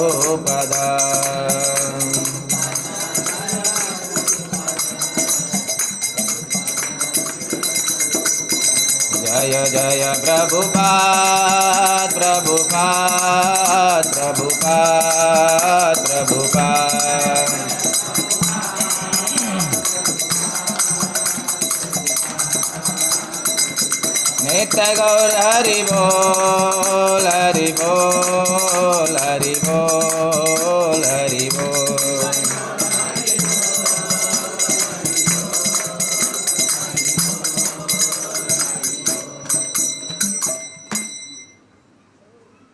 प्रभुपद। जय जय प्रभुपाद प्रभुपाद प्रभुपाद प्रभुपाद। नित्य गौर हरि बोल हरि बोल हरि बोल हरि बोल।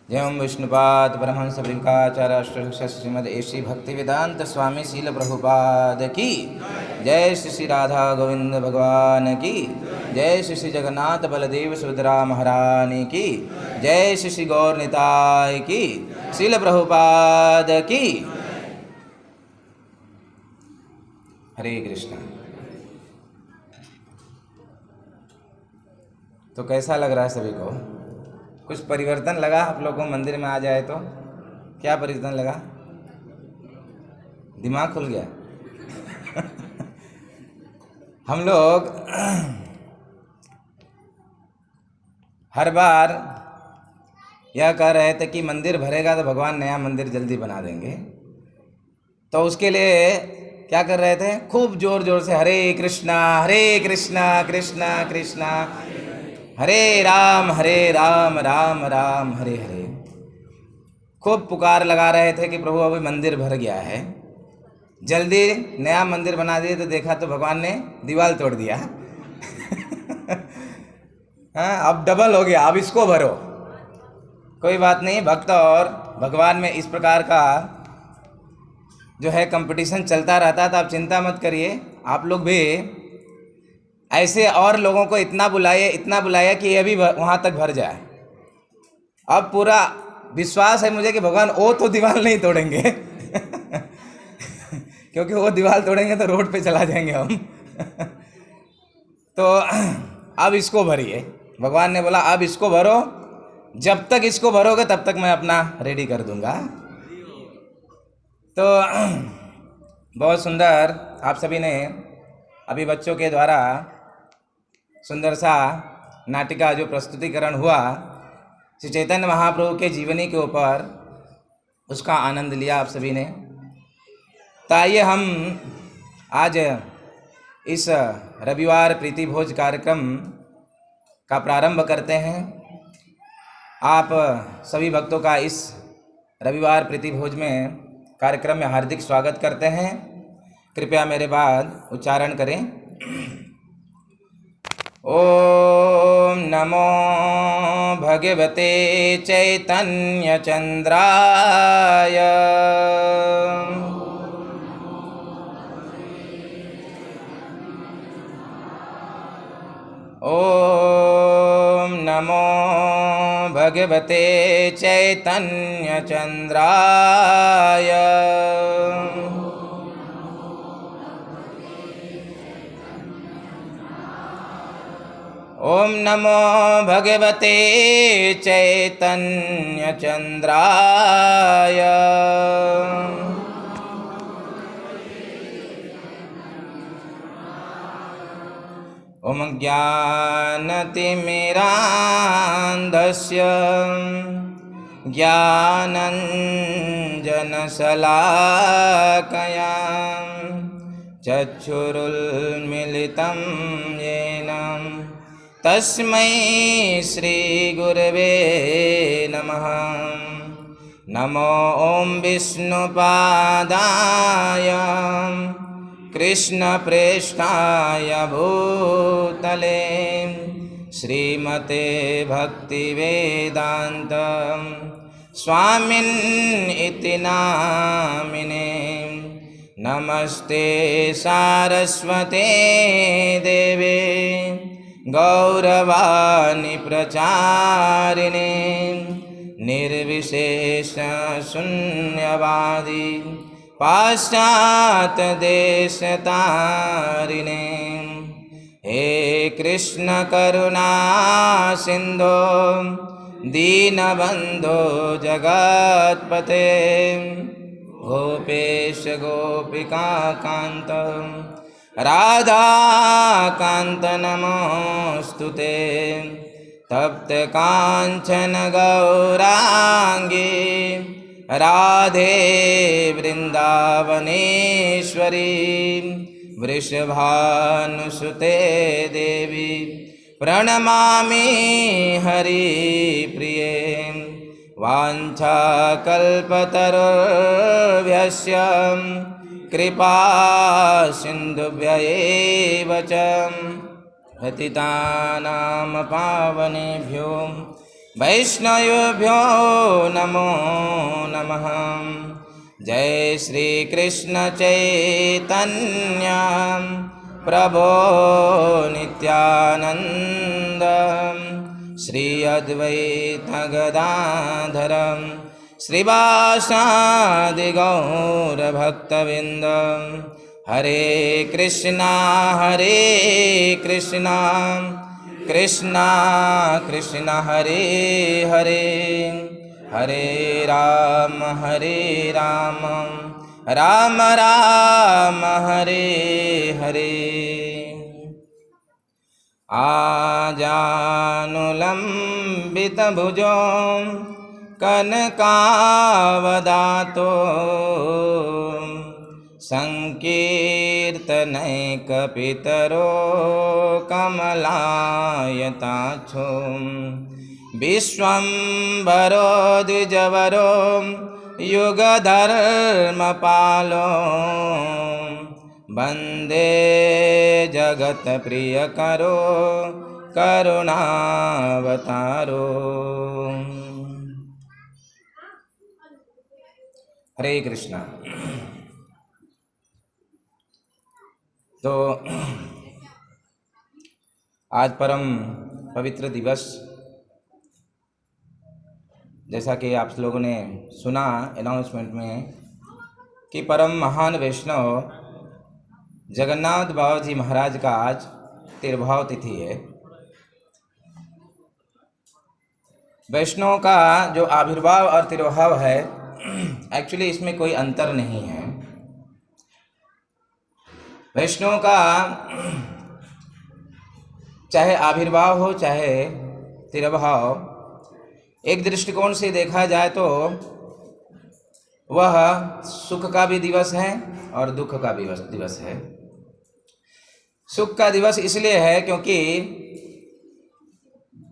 एवं विष्णुपाद परमहंस परिव्राजकाचार्य श्रीमद ऐसी भक्ति वेदांत स्वामी शील प्रभुपाद की जय। श्री श्री राधा गोविंद भगवान की जय। श्री श्री जगन्नाथ बलदेव सुभद्रा महारानी की जय। श्री श्री गौर निताय की शील प्रभुपाद की। हरे कृष्ण। तो कैसा लग रहा है सभी को? कुछ परिवर्तन लगा आप लोगों को? मंदिर में आ जाए तो क्या परिवर्तन लगा? दिमाग खुल गया? हम लोग हर बार यह कह रहे थे कि मंदिर भरेगा तो भगवान नया मंदिर जल्दी बना देंगे। तो उसके लिए क्या कर रहे थे? खूब जोर जोर से हरे कृष्णा कृष्णा कृष्णा हरे राम राम राम हरे हरे। खूब पुकार लगा रहे थे कि प्रभु अभी मंदिर भर गया है, जल्दी नया मंदिर बना दिए। तो देखा तो भगवान ने दीवार तोड़ दिया। हाँ, अब डबल हो गया, अब इसको भरो। कोई बात नहीं, भक्त और भगवान में इस प्रकार का जो है कंपटीशन चलता रहता। तो आप चिंता मत करिए, आप लोग भी ऐसे और लोगों को इतना बुलाया कि ये भी वहाँ तक भर जाए। अब पूरा विश्वास है मुझे कि भगवान वो तो दीवार नहीं तोड़ेंगे। क्योंकि वो दीवार तोड़ेंगे तो रोड पे चला जाएंगे हम। तो अब इसको भरिए। भगवान ने बोला अब इसको भरो, जब तक इसको भरोगे तब तक मैं अपना रेडी कर दूंगा। तो बहुत सुंदर आप सभी ने अभी बच्चों के द्वारा सुंदर सा नाटिका जो प्रस्तुतिकरण हुआ श्री चैतन्य महाप्रभु के जीवनी के ऊपर, उसका आनंद लिया आप सभी ने। तो आइए हम आज इस रविवार प्रीति भोज कार्यक्रम का प्रारंभ करते हैं। आप सभी भक्तों का इस रविवार प्रीति भोज में कार्यक्रम में हार्दिक स्वागत करते हैं। कृपया मेरे बाद उच्चारण करें। ओम नमो भगवते चैतन्य चंद्राय ओम नमो भगवते चैतन्य चंद्राय ओम नमो भगवते चैतन्य चंद्राय ओम ज्ञानतिमिरान्धस्य ज्ञानञ्जनशलाकया चक्षुरुन्मीलितं येन तस्मै श्रीगुरवे नमः। नमो ॐ विष्णुपादाय कृष्णप्रेष्ठाय भूतले श्रीमते भक्तिवेदान्त स्वामिन् इति नामिने। नमस्ते सारस्वते देवे गौरवाणी प्रचारिणे निर्विशेष शून्यवादी पाश्चात्य देशतारिणे। हे कृष्ण करुणा सिंधो दीनबन्धो जगत्पते गोपेश गोपिकान्त राधाकान्त नमोऽस्तु ते तप्त काञ्चन गौराङ्गी राधे वृन्दावनेश्वरी वृषभानुसुते देवी प्रणमामि हरिप्रिये वाञ्छाकल्पतरुभ्यश्च कृपा सिन्धुभ्य एव च पतितानां पावनेभ्यो वैष्णवेभ्यो नमो नमः। जय श्री कृष्ण चैतन्य प्रभो नित्यानंद श्री अद्वैत गदाधर श्रीवासादि गौर भक्तविंद हरे कृष्णा कृष्णा कृष्णा हरे हरे हरे राम राम राम हरे हरे। आजानुलंबितभुजो कनकावदातो संकीर्तनैकपितरो कमलायताक्षो विश्वम्भरो द्विजवरो युगधर्मपालो वन्दे जगत्प्रियकरो करुणावतारो। हरे कृष्णा। तो आज परम पवित्र दिवस, जैसा कि आप लोगों ने सुना अनाउंसमेंट में कि परम महान वैष्णव जगन्नाथ बाबा जी महाराज का आज तिरुभाव तिथि है। वैष्णव का जो आविर्भाव और तिरुभाव है, एक्चुअली इसमें कोई अंतर नहीं है। वैष्णव का चाहे आविर्भाव हो चाहे तिरुभाव, एक दृष्टिकोण से देखा जाए तो वह सुख का भी दिवस है और दुख का भी दिवस है। सुख का दिवस इसलिए है क्योंकि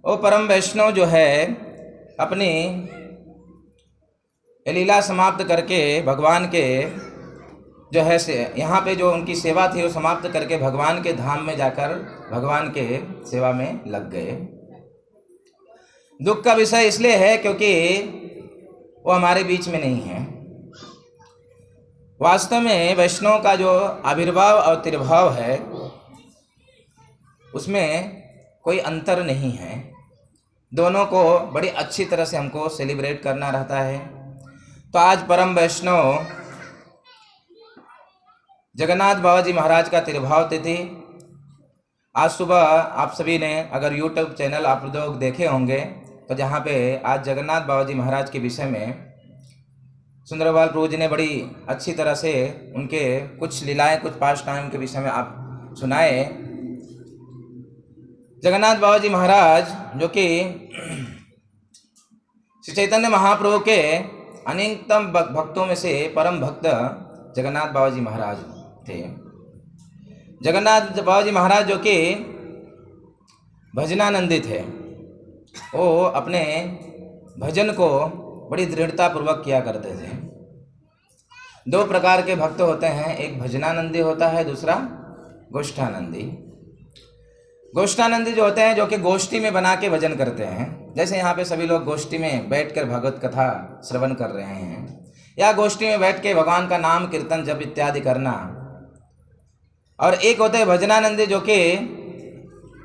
वो परम वैष्णव जो है अपनी लीला समाप्त करके भगवान के जो है यहाँ पे जो उनकी सेवा थी वो समाप्त करके भगवान के धाम में जाकर भगवान के सेवा में लग गए। दुख का विषय इसलिए है क्योंकि वो हमारे बीच में नहीं है। वास्तव में वैष्णव का जो आविर्भाव और तिरुभाव है उसमें कोई अंतर नहीं है। दोनों को बड़ी अच्छी तरह से हमको सेलिब्रेट करना रहता है। तो आज परम वैष्णव जगन्नाथ बाबा जी महाराज का तिरुभाव तिथि। आज सुबह आप सभी ने अगर YouTube चैनल आप लोग देखे होंगे तो जहाँ पे आज जगन्नाथ बाबा जी महाराज के विषय में सुंदरलाल प्रभु जी ने बड़ी अच्छी तरह से उनके कुछ लीलाएं, कुछ पास्ट टाइम के विषय में आप सुनाए। जगन्नाथ बाबा जी महाराज जो कि श्री चैतन्य महाप्रभु के अनेकतम भक्तों में से परम भक्त जगन्नाथ बाबा जी महाराज थे। जगन्नाथ बाबा जी महाराज जो कि भजनानंदी थे, वो अपने भजन को बड़ी दृढ़ता पूर्वक किया करते थे। दो प्रकार के भक्त होते हैं, एक भजनानंदी होता है, दूसरा गोष्ठानंदी। गोष्ठानंदी जो होते हैं जो कि गोष्ठी में बना के भजन करते हैं, जैसे यहाँ पे सभी लोग गोष्ठी में बैठकर भगवत कथा श्रवण कर रहे हैं या गोष्ठी में बैठ के भगवान का नाम कीर्तन जप इत्यादि करना। और एक होते हैं भजनानंदी जो कि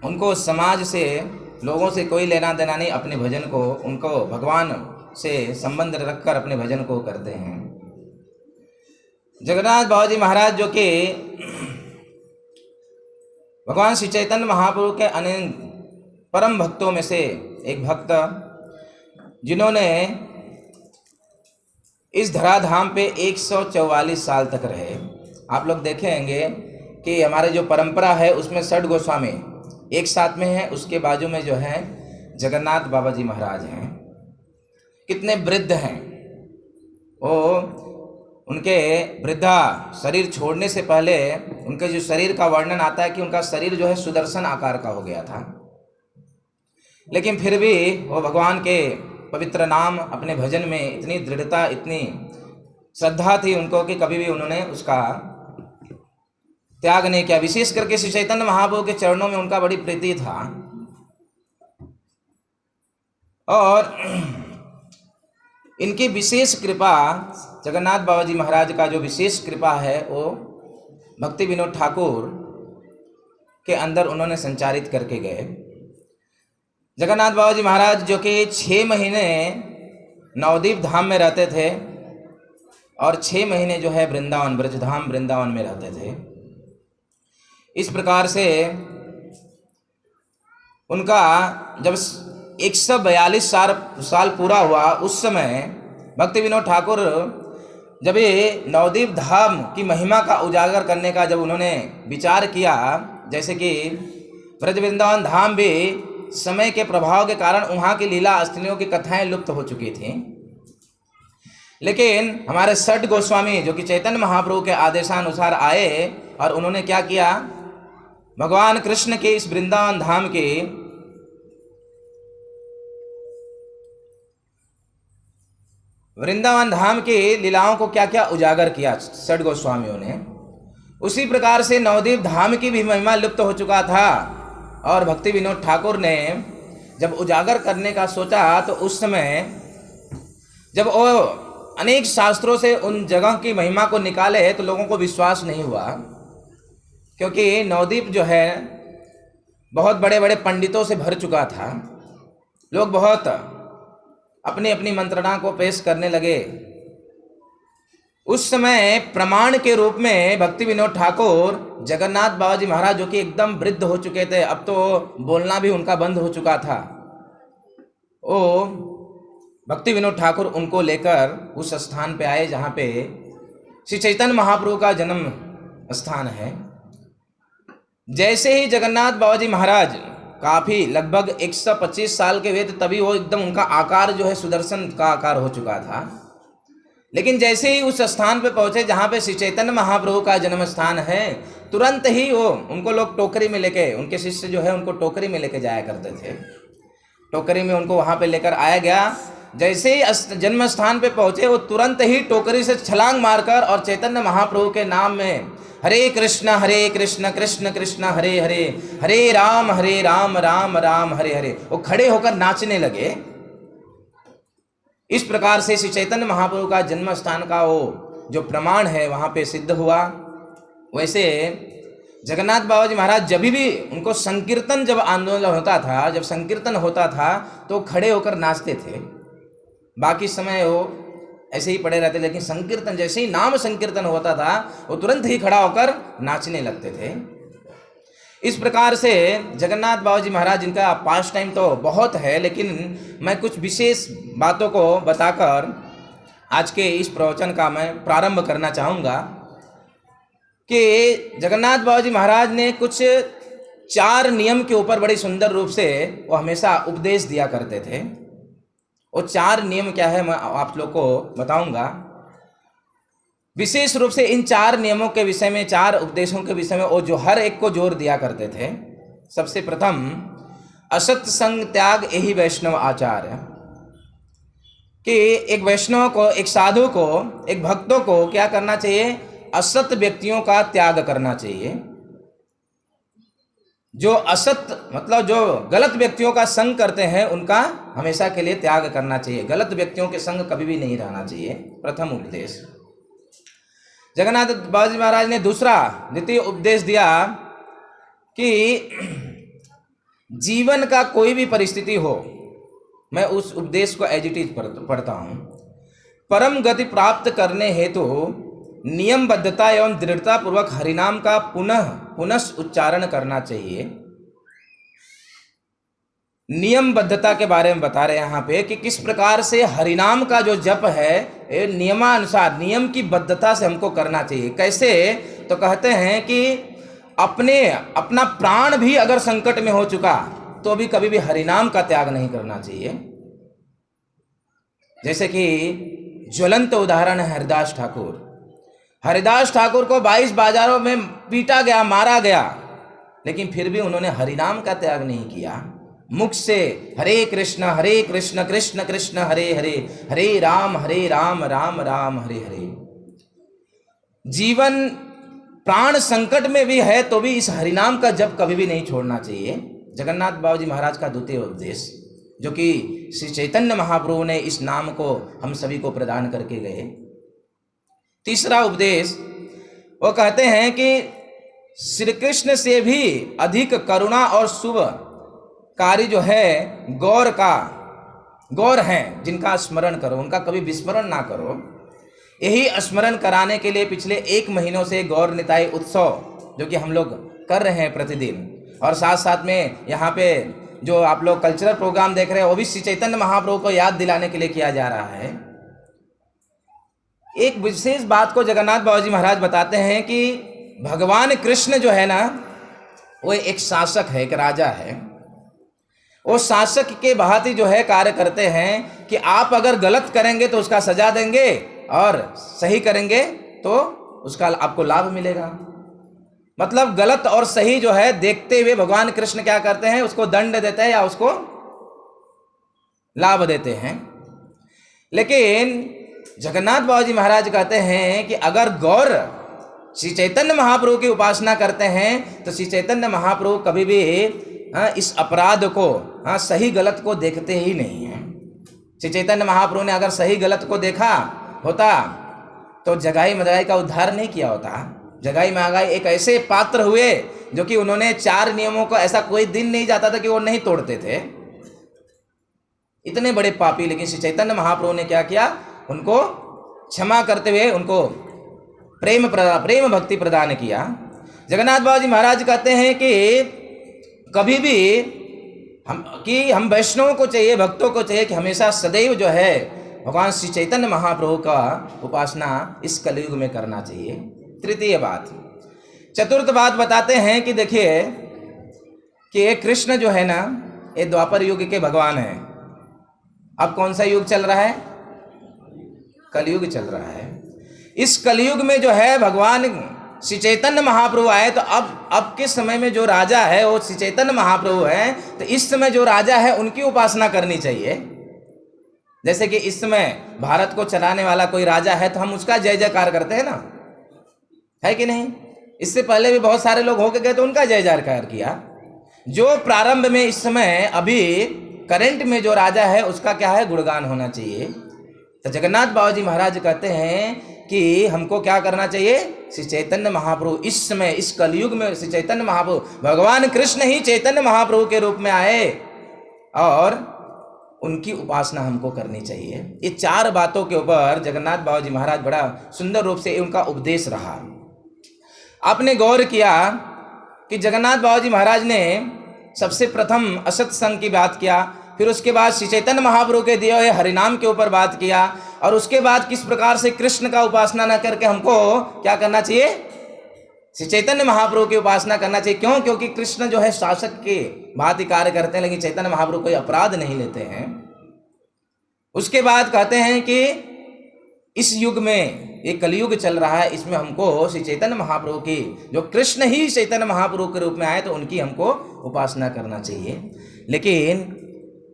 उनको समाज से, लोगों से कोई लेना देना नहीं, अपने भजन को, उनको भगवान से संबंध रखकर अपने भजन को करते हैं। जगन्नाथ बाबा जी महाराज जो कि भगवान श्री चैतन्य महाप्रभु के अनेक परम भक्तों में से एक भक्त, जिन्होंने इस धराधाम पे 144 साल तक रहे। आप लोग देखेंगे कि हमारे जो परंपरा है उसमें 6 गोस्वामी एक साथ में है, उसके बाजू में जो है जगन्नाथ बाबा जी महाराज हैं। कितने वृद्ध हैं वो। उनके वृद्धा शरीर छोड़ने से पहले उनके जो शरीर का वर्णन आता है कि उनका शरीर जो है सुदर्शन आकार का हो गया था, लेकिन फिर भी वो भगवान के पवित्र नाम, अपने भजन में इतनी दृढ़ता, इतनी श्रद्धा थी उनको कि कभी भी उन्होंने उसका त्याग नहीं किया। विशेष करके श्री चैतन्य महाप्रभु के चरणों में उनका बड़ी प्रीति था। और इनकी विशेष कृपा, जगन्नाथ बाबा जी महाराज का जो विशेष कृपा है वो भक्ति विनोद ठाकुर के अंदर उन्होंने संचारित करके गए। जगन्नाथ बाबा जी महाराज जो कि 6 महीने नवद्वीप धाम में रहते थे और 6 महीने जो है वृंदावन, ब्रजधाम वृंदावन में रहते थे। इस प्रकार से उनका जब 142 साल पूरा हुआ, उस समय भक्ति विनोद ठाकुर जब ये नवद्वीप धाम की महिमा का उजागर करने का जब उन्होंने विचार किया, जैसे कि ब्रज वृंदावन धाम भी समय के प्रभाव के कारण वहाँ की लीला अस्तिनियों की कथाएं लुप्त हो चुकी थीं, लेकिन हमारे 6 गोस्वामी जो कि चैतन्य महाप्रभु के आदेशानुसार आए और उन्होंने क्या किया, भगवान कृष्ण के इस वृंदावन धाम की लीलाओं को क्या क्या उजागर किया 6 गोस्वामियों ने। उसी प्रकार से नवद्वीप धाम की भी महिमा लुप्त हो चुका था और भक्ति विनोद ठाकुर ने जब उजागर करने का सोचा तो उस समय जब वो अनेक शास्त्रों से उन जगह की महिमा को निकाले तो लोगों को विश्वास नहीं हुआ, क्योंकि नवद्वीप जो है बहुत बड़े बड़े पंडितों से भर चुका था। लोग बहुत अपनी अपनी मंत्रणा को पेश करने लगे। उस समय प्रमाण के रूप में भक्ति विनोद ठाकुर जगन्नाथ बाबा जी महाराज जो कि एकदम वृद्ध हो चुके थे, अब तो बोलना भी उनका बंद हो चुका था, वो भक्ति विनोद ठाकुर उनको लेकर उस स्थान पे आए जहाँ पे श्री चैतन्य महाप्रभु का जन्म स्थान है। जैसे ही जगन्नाथ बाबा जी महाराज काफ़ी लगभग 125 साल के हुए थे, तभी वो एकदम उनका आकार जो है सुदर्शन का आकार हो चुका था। लेकिन जैसे ही उस स्थान पे पहुँचे जहाँ पे श्री चैतन्य महाप्रभु का जन्म स्थान है, तुरंत ही वो उनको लोग टोकरी में लेके, उनके शिष्य जो है उनको टोकरी में लेके जाया करते थे। टोकरी में उनको वहाँ पे लेकर आया गया। जैसे ही जन्म स्थान पे पहुँचे वो तुरंत ही टोकरी से छलांग मारकर और चैतन्य महाप्रभु के नाम में हरे कृष्ण कृष्ण कृष्ण हरे हरे, हरे राम राम राम हरे हरे, वो खड़े होकर नाचने लगे। इस प्रकार से श्री चैतन्य महाप्रभु का जन्म स्थान का वो जो प्रमाण है वहाँ पे सिद्ध हुआ। वैसे जगन्नाथ बाबा जी महाराज जब भी उनको संकीर्तन, जब आंदोलन होता था, जब संकीर्तन होता था तो खड़े होकर नाचते थे। बाकी समय वो ऐसे ही पड़े रहते, लेकिन संकीर्तन, जैसे ही नाम संकीर्तन होता था वो तुरंत ही खड़ा होकर नाचने लगते थे। इस प्रकार से जगन्नाथ बाबा जी महाराज, जिनका पास टाइम तो बहुत है, लेकिन मैं कुछ विशेष बातों को बताकर आज के इस प्रवचन का मैं प्रारंभ करना चाहूँगा कि जगन्नाथ बाबा जी महाराज ने कुछ 4 नियम के ऊपर बड़ी सुंदर रूप से वो हमेशा उपदेश दिया करते थे। वो 4 नियम क्या है मैं आप लोग को बताऊंगा। विशेष रूप से इन 4 नियमों के विषय में, 4 उपदेशों के विषय में वो जो हर एक को जोर दिया करते थे। सबसे प्रथम, असत संग त्याग यही वैष्णव आचार्य, कि एक वैष्णव को, एक साधु को, एक भक्तों को क्या करना चाहिए, असत व्यक्तियों का त्याग करना चाहिए। जो असत मतलब जो गलत व्यक्तियों का संग करते हैं उनका हमेशा के लिए त्याग करना चाहिए। गलत व्यक्तियों के संग कभी भी नहीं रहना चाहिए। प्रथम उपदेश। जगन्नाथ बाबा जी महाराज ने द्वितीय उपदेश दिया कि जीवन का कोई भी परिस्थिति हो, मैं उस उपदेश को एज इट इज पढ़ता हूँ। परम गति प्राप्त करने हेतु नियमबद्धता एवं दृढ़ता पूर्वक हरिनाम का पुनः उच्चारण करना चाहिए। नियमबद्धता के बारे में बता रहे हैं यहाँ पे कि किस प्रकार से हरिनाम का जो जप है ये नियमानुसार, नियम की बद्धता से हमको करना चाहिए। कैसे? तो कहते हैं कि अपना प्राण भी अगर संकट में हो चुका तो भी कभी भी हरिनाम का त्याग नहीं करना चाहिए। जैसे कि ज्वलंत उदाहरण है हरिदास ठाकुर। हरिदास ठाकुर को 22 बाजारों में पीटा गया, मारा गया, लेकिन फिर भी उन्होंने हरिनाम का त्याग नहीं किया। मुख से हरे कृष्ण कृष्ण कृष्ण हरे हरे, हरे राम राम राम हरे हरे। जीवन प्राण संकट में भी है तो भी इस हरिनाम का जप कभी भी नहीं छोड़ना चाहिए। जगन्नाथ बाबू जी महाराज का द्वितीय उपदेश, जो कि श्री चैतन्य महाप्रभु ने इस नाम को हम सभी को प्रदान करके गए। तीसरा उपदेश वो कहते हैं कि श्री कृष्ण से भी अधिक करुणा और शुभ कार्य जो है गौर हैं, जिनका स्मरण करो, उनका कभी विस्मरण ना करो। यही स्मरण कराने के लिए पिछले 1 महीनों से गौर निताई उत्सव जो कि हम लोग कर रहे हैं प्रतिदिन, और साथ साथ में यहाँ पे जो आप लोग कल्चरल प्रोग्राम देख रहे हैं वो भी श्री चैतन्य महाप्रभु को याद दिलाने के लिए किया जा रहा है। एक विशेष बात को जगन्नाथ बाबू जी महाराज बताते हैं कि भगवान कृष्ण जो है ना, वो एक शासक है, एक राजा है। वो शासक के भांति जो है कार्य करते हैं कि आप अगर गलत करेंगे तो उसका सजा देंगे और सही करेंगे तो उसका आपको लाभ मिलेगा। मतलब गलत और सही जो है देखते हुए भगवान कृष्ण क्या करते हैं, उसको दंड देते हैं या उसको लाभ देते हैं। लेकिन जगन्नाथ बाबू जी महाराज कहते हैं कि अगर गौर श्री चैतन्य महाप्रभु की उपासना करते हैं तो श्री चैतन्य महाप्रभु कभी भी इस अपराध को, सही गलत को देखते ही नहीं हैं। श्री चैतन्य महाप्रभु ने अगर सही गलत को देखा होता तो जगाई मदाई का उद्धार नहीं किया होता। जगाई महागाई एक ऐसे पात्र हुए जो कि उन्होंने 4 नियमों को ऐसा कोई दिन नहीं जाता था कि वो नहीं तोड़ते थे। इतने बड़े पापी, लेकिन श्री चैतन्य महाप्रभु ने क्या किया, उनको क्षमा करते हुए उनको प्रेम भक्ति प्रदान किया। जगन्नाथ बाबू जी महाराज कहते हैं कि कभी भी हम वैष्णवों को चाहिए, भक्तों को चाहिए कि हमेशा सदैव जो है भगवान श्री चैतन्य महाप्रभु का उपासना इस कलयुग में करना चाहिए। तृतीय बात, चतुर्थ बात बताते हैं कि देखिए कि ये कृष्ण जो है ना, ये द्वापर युग के भगवान हैं। अब कौन सा युग चल रहा है? कलयुग चल रहा है। इस कलयुग में जो है भगवान श्री चैतन्य महाप्रभु आए, तो अब के समय में जो राजा है वो श्री चैतन्य महाप्रभु है। तो इस समय जो राजा है उनकी उपासना करनी चाहिए। जैसे कि इस समय भारत को चलाने वाला कोई राजा है तो हम उसका जय जयकार करते हैं ना, है कि नहीं? इससे पहले भी बहुत सारे लोग होके गए तो उनका जय जयकार किया। जो प्रारंभ में इस समय अभी करंट में जो राजा है उसका क्या है, गुणगान होना चाहिए। तो जगन्नाथ बाबू जी महाराज कहते हैं कि हमको क्या करना चाहिए, श्री चैतन्य महाप्रभु इस समय इस कलयुग में श्री चैतन्य महाप्रभु भगवान कृष्ण ही चैतन्य महाप्रभु के रूप में आए और उनकी उपासना हमको करनी चाहिए। ये 4 बातों के ऊपर जगन्नाथ बाबू जी महाराज बड़ा सुंदर रूप से उनका उपदेश रहा। आपने गौर किया कि जगन्नाथ बाबू जी महाराज ने सबसे प्रथम असत संग की बात किया, फिर उसके बाद श्री चैतन्य महाप्रभु के दिए हुए हरिनाम के ऊपर बात किया, और उसके बाद किस प्रकार से कृष्ण का उपासना न करके हमको क्या करना चाहिए, श्री चैतन्य महाप्रभु की उपासना करना चाहिए। क्यों? क्योंकि कृष्ण जो है शासक के भांति कार्य करते हैं, लेकिन चैतन्य महाप्रभु कोई अपराध नहीं लेते हैं। उसके बाद कहते हैं कि इस युग में ये कलयुग चल रहा है, इसमें हमको श्री चैतन्य महाप्रभु की, जो कृष्ण ही चैतन्य महाप्रभु के रूप में आए, तो उनकी हमको उपासना करना चाहिए। लेकिन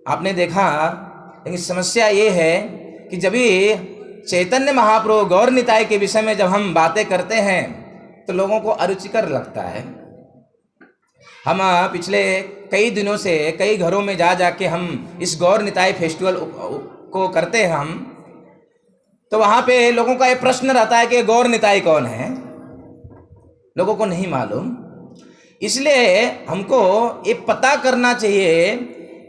आपने देखा, लेकिन समस्या ये है कि जब भी चैतन्य महाप्रभु गौर निताई के विषय में जब हम बातें करते हैं तो लोगों को अरुचिकर लगता है। हम पिछले कई दिनों से कई घरों में जाके हम इस गौर निताई फेस्टिवल को करते हैं हम, तो वहाँ पे लोगों का ये प्रश्न रहता है कि गौर निताई कौन है, लोगों को नहीं मालूम। इसलिए हमको ये पता करना चाहिए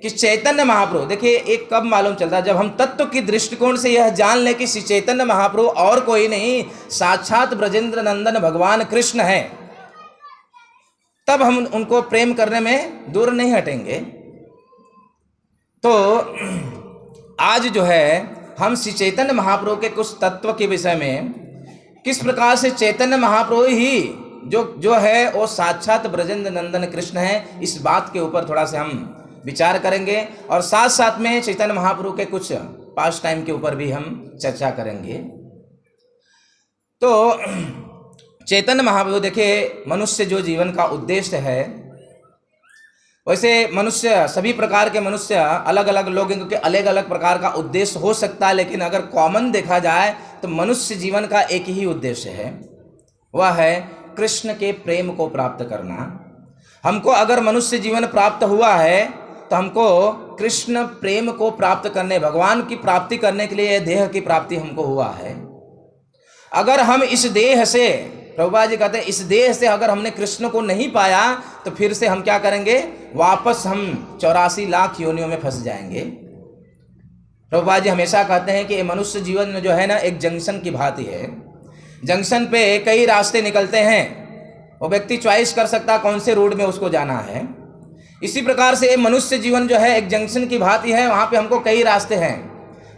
कि चैतन्य महाप्रभु, देखिए एक कब मालूम चलता है, जब हम तत्व की दृष्टिकोण से यह जान लें कि श्री चैतन्य महाप्रभु और कोई नहीं, साक्षात ब्रजेंद्र नंदन भगवान कृष्ण हैं, तब हम उनको प्रेम करने में दूर नहीं हटेंगे। तो आज जो है हम श्री चैतन्य महाप्रभु के कुछ तत्व के विषय में, किस प्रकार से चैतन्य महाप्रभु ही जो है वो साक्षात ब्रजेंद्र नंदन कृष्ण है, इस बात के ऊपर थोड़ा सा हम विचार करेंगे और साथ साथ में चैतन्य महाप्रभु के कुछ पास्ट टाइम के ऊपर भी हम चर्चा करेंगे। तो चैतन्य महाप्रभु देखिए, मनुष्य जो जीवन का उद्देश्य है, वैसे मनुष्य सभी प्रकार के मनुष्य अलग अलग लोगों के अलग अलग प्रकार का उद्देश्य हो सकता है, लेकिन अगर कॉमन देखा जाए तो मनुष्य जीवन का एक ही उद्देश्य है, वह है कृष्ण के प्रेम को प्राप्त करना। हमको अगर मनुष्य जीवन प्राप्त हुआ है तो हमको कृष्ण प्रेम को प्राप्त करने, भगवान की प्राप्ति करने के लिए देह की प्राप्ति हमको हुआ है। अगर हम इस देह से, प्रभुपा जी कहते हैं, इस देह से अगर हमने कृष्ण को नहीं पाया तो फिर से हम क्या करेंगे, वापस हम 84 लाख योनियों में फंस जाएंगे। प्रभुपा जी हमेशा कहते हैं कि मनुष्य जीवन में जो है ना, एक जंक्शन की भांति है। जंक्शन पे कई रास्ते निकलते हैं, वो व्यक्ति चॉइस कर सकता कौन से रोड में उसको जाना है। इसी प्रकार से मनुष्य जीवन जो है एक जंक्शन की भांति है, वहाँ पे हमको कई रास्ते हैं।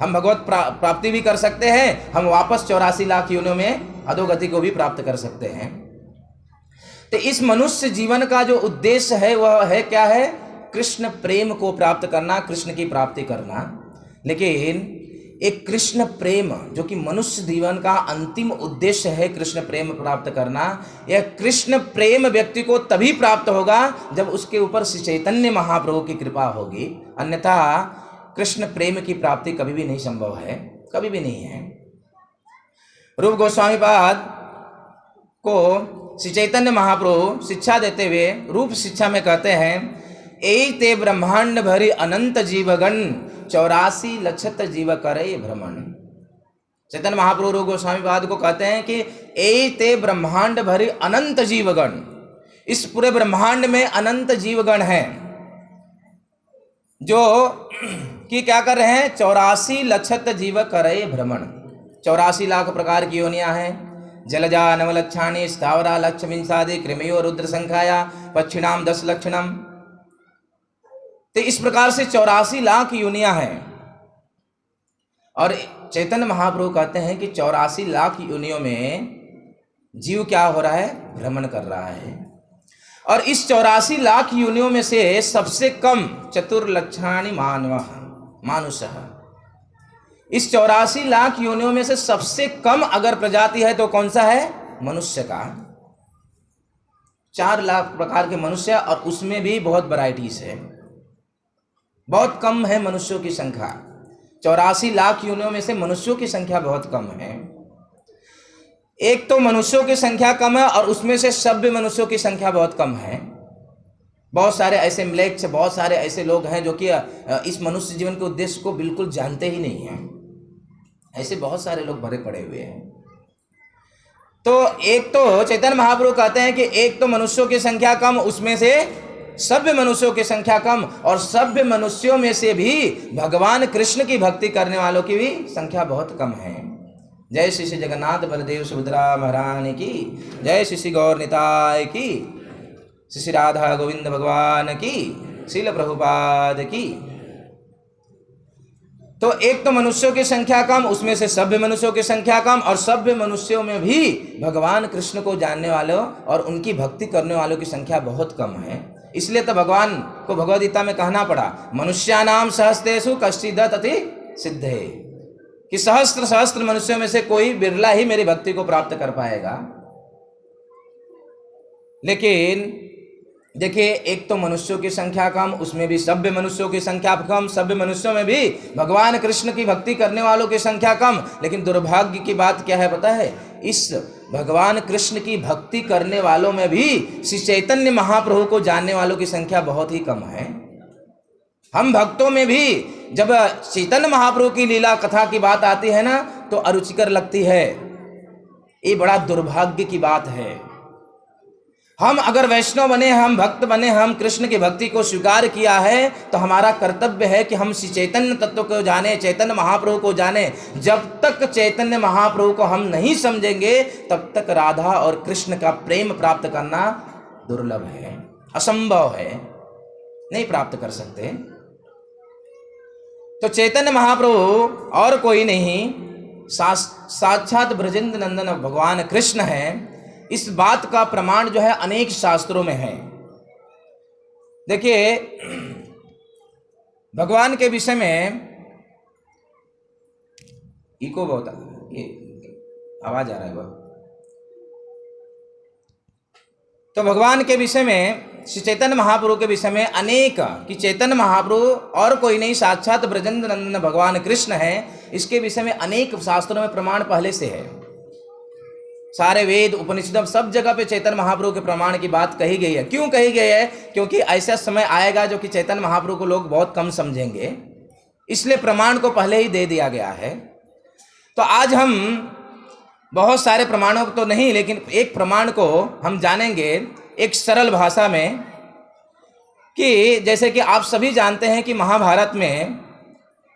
हम भगवत प्राप्ति भी कर सकते हैं, हम वापस 84 लाख योनियों में अधोगति को भी प्राप्त कर सकते हैं। तो इस मनुष्य जीवन का जो उद्देश्य है वह है क्या है, कृष्ण प्रेम को प्राप्त करना, कृष्ण की प्राप्ति करना। लेकिन एक कृष्ण प्रेम जो कि मनुष्य जीवन का अंतिम उद्देश्य है, कृष्ण प्रेम प्राप्त करना, यह कृष्ण प्रेम व्यक्ति को तभी प्राप्त होगा जब उसके ऊपर श्री चैतन्य महाप्रभु की कृपा होगी। अन्यथा कृष्ण प्रेम की प्राप्ति कभी भी नहीं संभव है, कभी भी नहीं है। रूप गोस्वामी पाद को श्री चैतन्य महाप्रभु शिक्षा देते हुए रूप शिक्षा में कहते हैं, ए ते ब्रह्मांड भरी अनंत जीवगण 84 लक्षत जीव करे भ्रमण। चैतन्य महाप्रभु रूप गोस्वामी पाद को कहते हैं कि ए ते ब्रह्मांड भरी अनंत जीवगण, इस पूरे ब्रह्मांड में अनंत जीवगण हैं जो कि क्या कर रहे हैं, 84 लक्षत जीव करे भ्रमण। 84 लाख प्रकार की योनियां हैं। जलजा नवलक्षाणी स्थावरा लक्ष विंशादि कृमियो रुद्र संख्याया पक्षिणाम 10 लक्षणम। तो इस प्रकार से 84 लाख योनियां हैं। और चैतन्य महाप्रभु कहते हैं कि 84 लाख योनियों में जीव क्या हो रहा है, भ्रमण कर रहा है। और इस 84 लाख योनियों में से सबसे कम चतुर्लक्षाणी मानुषः, इस 84 लाख योनियों में से सबसे कम अगर प्रजाति है तो कौन सा है, मनुष्य का। 4 लाख प्रकार के मनुष्य, और उसमें भी बहुत वैरायटीज है, बहुत कम है मनुष्यों की संख्या। 84 लाख योनियों में से मनुष्यों की संख्या बहुत कम है। एक तो मनुष्यों की संख्या कम है और उसमें से सभ्य मनुष्यों की संख्या बहुत कम है। बहुत सारे ऐसे म्लेच्छ, बहुत सारे ऐसे लोग हैं जो कि इस मनुष्य जीवन के उद्देश्य को बिल्कुल जानते ही नहीं हैं। ऐसे बहुत सारे लोग भरे पड़े हुए हैं। तो एक तो चैतन्य महाप्रभु कहते हैं कि एक तो मनुष्यों की संख्या कम, उसमें से सभ्य मनुष्यों की संख्या कम, और सभ्य मनुष्यों में से भी भगवान कृष्ण की भक्ति करने वालों की भी संख्या बहुत कम है। जय श्री श्री जगन्नाथ बलदेव सुभद्रा महारानी की, जय श्री श्री गौर निताय की, श्री श्री राधा गोविंद भगवान की, श्रील प्रभुपाद की। तो एक तो मनुष्यों की संख्या कम, उसमें से सभ्य मनुष्यों की संख्या कम, और सभ्य मनुष्यों में भी भगवान कृष्ण को जानने वालों और उनकी भक्ति करने वालों की संख्या बहुत कम है। इसलिए तो भगवान को भगवद गीता में कहना पड़ा, मनुष्यानाम सहस्तेषु कश्चिदत अति सिद्धे, कि सहस्त्र सहस्त्र मनुष्यों में से कोई बिरला ही मेरी भक्ति को प्राप्त कर पाएगा। लेकिन देखिए, एक तो मनुष्यों की संख्या कम, उसमें भी सभ्य मनुष्यों की संख्या कम, सभ्य मनुष्यों में भी भगवान कृष्ण की भक्ति करने वालों की संख्या कम। लेकिन दुर्भाग्य की बात क्या है पता है, इस भगवान कृष्ण की भक्ति करने वालों में भी श्री चैतन्य महाप्रभु को जानने वालों की संख्या बहुत ही कम है। हम भक्तों में भी जब चैतन्य महाप्रभु की लीला कथा की बात आती है ना, तो अरुचिकर लगती है। ये बड़ा दुर्भाग्य की बात है। हम अगर वैष्णव बने, हम भक्त बने, हम कृष्ण की भक्ति को स्वीकार किया है, तो हमारा कर्तव्य है कि हम श्री चैतन्य तत्व को जाने, चैतन्य महाप्रभु को जाने। जब तक चैतन्य महाप्रभु को हम नहीं समझेंगे, तब तक राधा और कृष्ण का प्रेम प्राप्त करना दुर्लभ है, असंभव है, नहीं प्राप्त कर सकते। तो चैतन्य महाप्रभु और कोई नहीं, साक्षात ब्रजेंद्र नंदन भगवान कृष्ण हैं। इस बात का प्रमाण जो है अनेक शास्त्रों में है। देखिए, भगवान के विषय में इको बहुत ये आवाज आ रहा है बहुत। तो भगवान के विषय में, श्री चैतन्य महाप्रभु के विषय में अनेक, कि चैतन्य महाप्रभु और कोई नहीं, साक्षात ब्रजेंद्र नंदन भगवान कृष्ण हैं, इसके विषय में अनेक शास्त्रों में प्रमाण पहले से है। सारे वेद उपनिषद सब जगह पे चैतन्य महाप्रभु के प्रमाण की बात कही गई है। क्यों कही गई है? क्योंकि ऐसा समय आएगा जो कि चैतन्य महाप्रभु को लोग बहुत कम समझेंगे, इसलिए प्रमाण को पहले ही दे दिया गया है। तो आज हम बहुत सारे प्रमाणों को तो नहीं, लेकिन एक प्रमाण को हम जानेंगे एक सरल भाषा में, कि जैसे कि आप सभी जानते हैं कि महाभारत में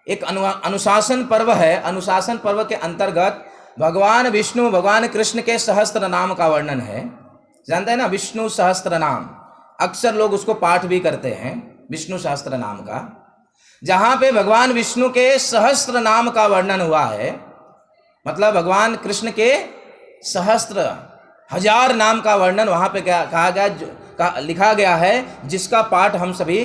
एक अनुशासन पर्व है। अनुशासन पर्व के अंतर्गत भगवान विष्णु, भगवान कृष्ण के सहस्त्र नाम का वर्णन है। जानते हैं ना, विष्णु सहस्त्र नाम, अक्सर लोग उसको पाठ भी करते हैं, विष्णु सहस्त्र नाम का। जहाँ पे भगवान विष्णु के सहस्त्र नाम का वर्णन हुआ है, मतलब भगवान कृष्ण के सहस्त्र, हजार नाम का वर्णन वहाँ पे क्या कहा गया, लिखा गया है, जिसका पाठ हम सभी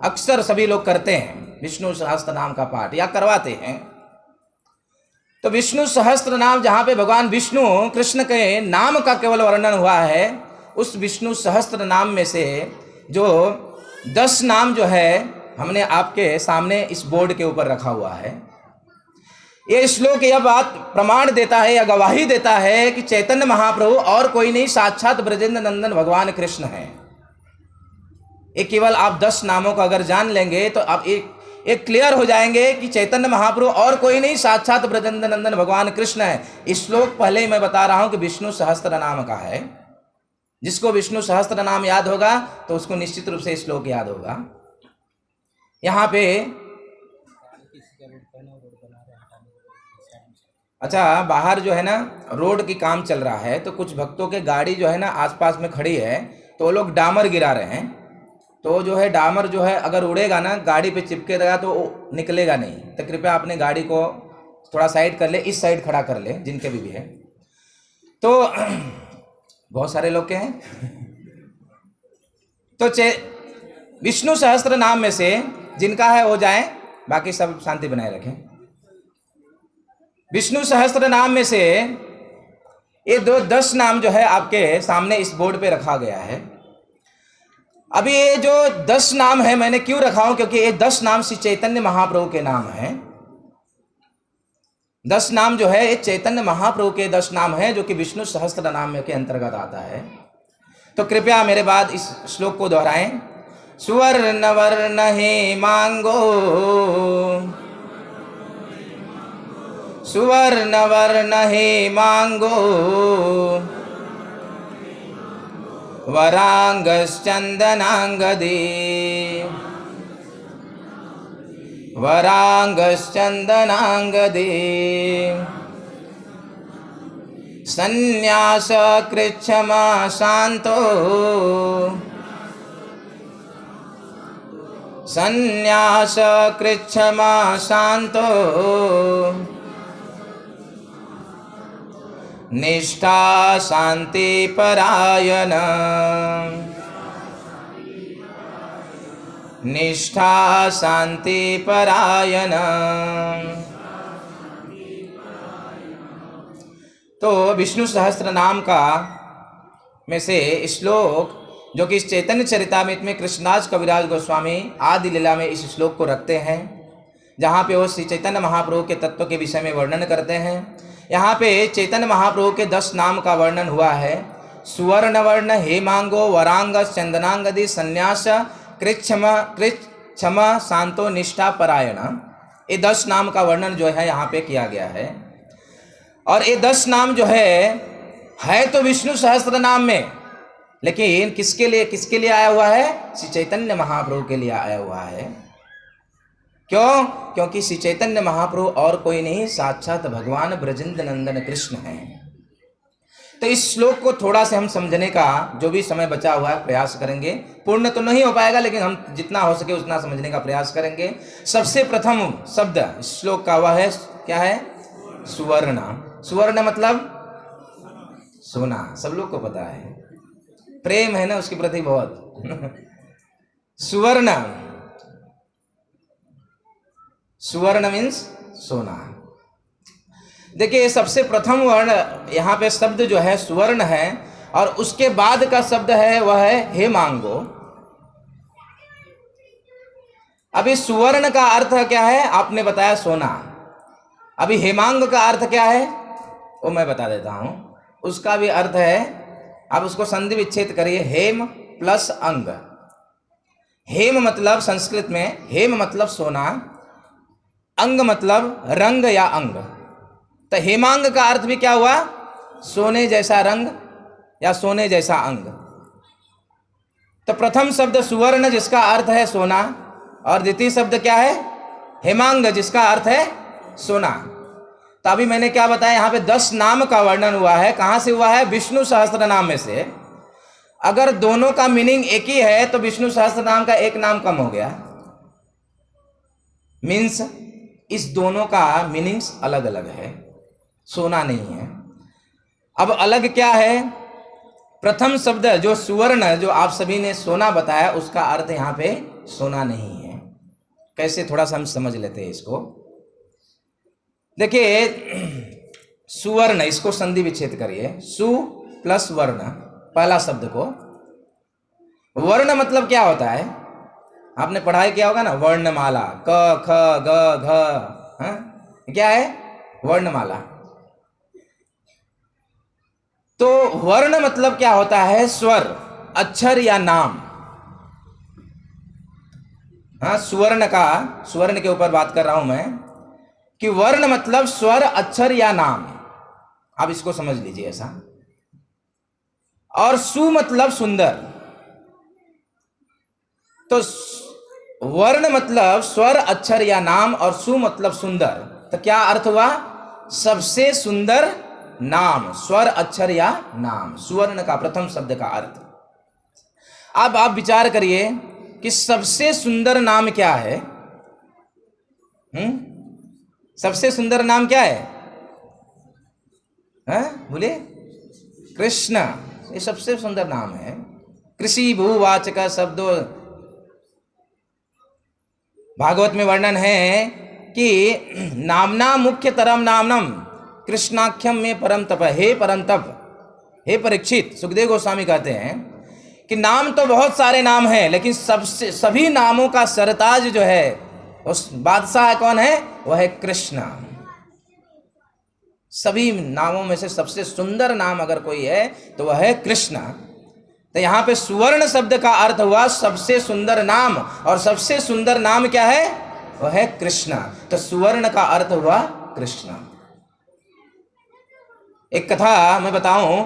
अक्सर सभी लोग करते हैं, विष्णु सहस्त्र नाम का पाठ या करवाते हैं। तो विष्णु सहस्त्र नाम, जहाँ पे भगवान विष्णु कृष्ण के नाम का केवल वर्णन हुआ है, उस विष्णु सहस्त्र नाम में से जो 10 नाम जो है हमने आपके सामने इस बोर्ड के ऊपर रखा हुआ है। ये श्लोक यह बात प्रमाण देता है या गवाही देता है कि चैतन्य महाप्रभु और कोई नहीं, साक्षात ब्रजेंद्र नंदन भगवान कृष्ण हैं। ये केवल आप 10 नामों को अगर जान लेंगे तो आप एक क्लियर हो जाएंगे कि चैतन्य महाप्रभु और कोई नहीं, साक्षात ब्रजेंद्र नंदन भगवान कृष्ण है। इस श्लोक पहले ही मैं बता रहा हूं कि विष्णु सहस्त्र नाम का है। जिसको विष्णु सहस्त्र नाम याद होगा तो उसको निश्चित रूप से श्लोक याद होगा। यहाँ पे अच्छा, बाहर जो है ना रोड की काम चल रहा है, तो कुछ भक्तों के गाड़ी जो है ना आसपास में खड़ी है, तो वो लोग डामर गिरा रहे हैं। तो जो है डामर जो है अगर उड़ेगा ना, गाड़ी पे चिपकेगा तो निकलेगा नहीं। तो कृपया अपने गाड़ी को थोड़ा साइड कर ले, इस साइड खड़ा कर ले, जिनके भी है। तो बहुत सारे लोग के हैं। तो विष्णु सहस्त्र नाम में से जिनका है हो जाए, बाकी सब शांति बनाए रखें। विष्णु सहस्त्र नाम में से ये 10 नाम जो है आपके सामने इस बोर्ड पे रखा गया है। अभी ये जो 10 नाम है मैंने क्यों रखा हूं, क्योंकि ये 10 नाम श्री चैतन्य महाप्रभु के नाम हैं। 10 नाम जो है ये चैतन्य महाप्रभु के 10 नाम है, जो कि विष्णु सहस्त्र नाम के अंतर्गत आता है। तो कृपया मेरे बाद इस श्लोक को दोहराएं। सुवर्ण वर्ण हेमांगो, सुवर्ण वर्ण हेमांगो, वरांगश्चंदनांगदे, वरांगश्चंदनांगदे, संन्यास कृच्छमा शांतो, संन्यास कृच्छमा शांतो, निष्ठा शांति परायण, निष्ठा शांति परायण। तो विष्णु सहस्त्र नाम का में से श्लोक जो कि इस चैतन्य चरितामृत में कृष्णदास कविराज गोस्वामी आदि लीला में इस श्लोक को रखते हैं, जहाँ पे वो श्री चैतन्य महाप्रभु के तत्व के विषय में वर्णन करते हैं। यहाँ पे चैतन्य महाप्रभु के 10 नाम का वर्णन हुआ है। सुवर्ण वर्ण हेमांगो, वरांग चंदनांगदि, संन्यास कृच्छम शांतो, निष्ठा परायण। ये 10 नाम का वर्णन जो है यहाँ पे किया गया है। और ये 10 नाम जो है तो विष्णु सहस्त्र नाम में, लेकिन किसके लिए आया हुआ है? श्री चैतन्य महाप्रभु के लिए आया हुआ है। क्यों? क्योंकि श्री चैतन्य महाप्रभु और कोई नहीं, साक्षात भगवान ब्रजेंद्र नंदन कृष्ण हैं। तो इस श्लोक को थोड़ा से हम समझने का जो भी समय बचा हुआ है प्रयास करेंगे। पूर्ण तो नहीं हो पाएगा, लेकिन हम जितना हो सके उतना समझने का प्रयास करेंगे। सबसे प्रथम शब्द इस श्लोक का वह है, क्या है? सुवर्ण। सुवर्ण मतलब सोना, सब लोग को पता है, प्रेम है ना उसके प्रति बहुत। सुवर्ण, सुवर्ण मीन्स सोना। देखिए सबसे प्रथम वर्ण यहाँ पे शब्द जो है सुवर्ण है, और उसके बाद का शब्द है वह है हेमांगो। अभी सुवर्ण का अर्थ क्या है आपने बताया सोना, अभी हेमांग का अर्थ क्या है वो मैं बता देता हूं। उसका भी अर्थ है, आप उसको संधि विच्छेद करिए, हेम प्लस अंग। हेम मतलब संस्कृत में हेम मतलब सोना, अंग मतलब रंग या अंग। तो हेमांग का अर्थ भी क्या हुआ? सोने जैसा रंग या सोने जैसा अंग। तो प्रथम शब्द सुवर्ण जिसका अर्थ है सोना, और द्वितीय शब्द क्या है? हेमांग जिसका अर्थ है सोना। तो अभी मैंने क्या बताया, यहाँ पे 10 नाम का वर्णन हुआ है। कहाँ से हुआ है? विष्णु सहस्त्र नाम में से। अगर दोनों का मीनिंग एक ही है तो विष्णु सहस्त्र नाम का एक नाम कम हो गया, मीन्स इस दोनों का मीनिंग्स अलग अलग है, सोना नहीं है। अब अलग क्या है? प्रथम शब्द जो सुवर्ण, जो आप सभी ने सोना बताया, उसका अर्थ यहाँ पे सोना नहीं है। कैसे, थोड़ा सा हम समझ लेते हैं इसको। देखिए सुवर्ण, इसको संधि विच्छेद करिए, सु प्लस वर्ण, पहला शब्द को। वर्ण मतलब क्या होता है? आपने पढ़ाई किया होगा ना, वर्णमाला, क ख ग घ, क्या है? वर्णमाला। तो वर्ण मतलब क्या होता है? स्वर, अक्षर या नाम। हाँ, सुवर्ण का, सुवर्ण के ऊपर बात कर रहा हूं मैं, कि वर्ण मतलब स्वर, अक्षर या नाम। आप इसको समझ लीजिए ऐसा। और सु मतलब सुंदर। तो वर्ण मतलब स्वर, अक्षर या नाम, और सु मतलब सुंदर। तो क्या अर्थ हुआ? सबसे सुंदर नाम, स्वर, अक्षर या नाम, सुवर्ण का प्रथम शब्द का अर्थ। अब आप विचार करिए कि सबसे सुंदर नाम क्या है? सबसे सुंदर नाम क्या है? बोलिए। कृष्ण, ये सबसे सुंदर नाम है। कृषि भूवाचक शब्दों, भागवत में वर्णन है कि नामना मुख्य तरम नामनम कृष्णाख्यम में परम तप। हे परम तप, हे परीक्षित, सुखदेव गोस्वामी कहते हैं कि नाम तो बहुत सारे नाम हैं, लेकिन सबसे, सभी नामों का सरताज जो है, उस बादशाह कौन है? वह है कृष्ण। सभी नामों में से सबसे सुंदर नाम अगर कोई है तो वह है कृष्ण। तो यहाँ पे सुवर्ण शब्द का अर्थ हुआ सबसे सुंदर नाम, और सबसे सुंदर नाम क्या है? वह है कृष्ण। तो सुवर्ण का अर्थ हुआ कृष्ण। एक कथा मैं बताऊं,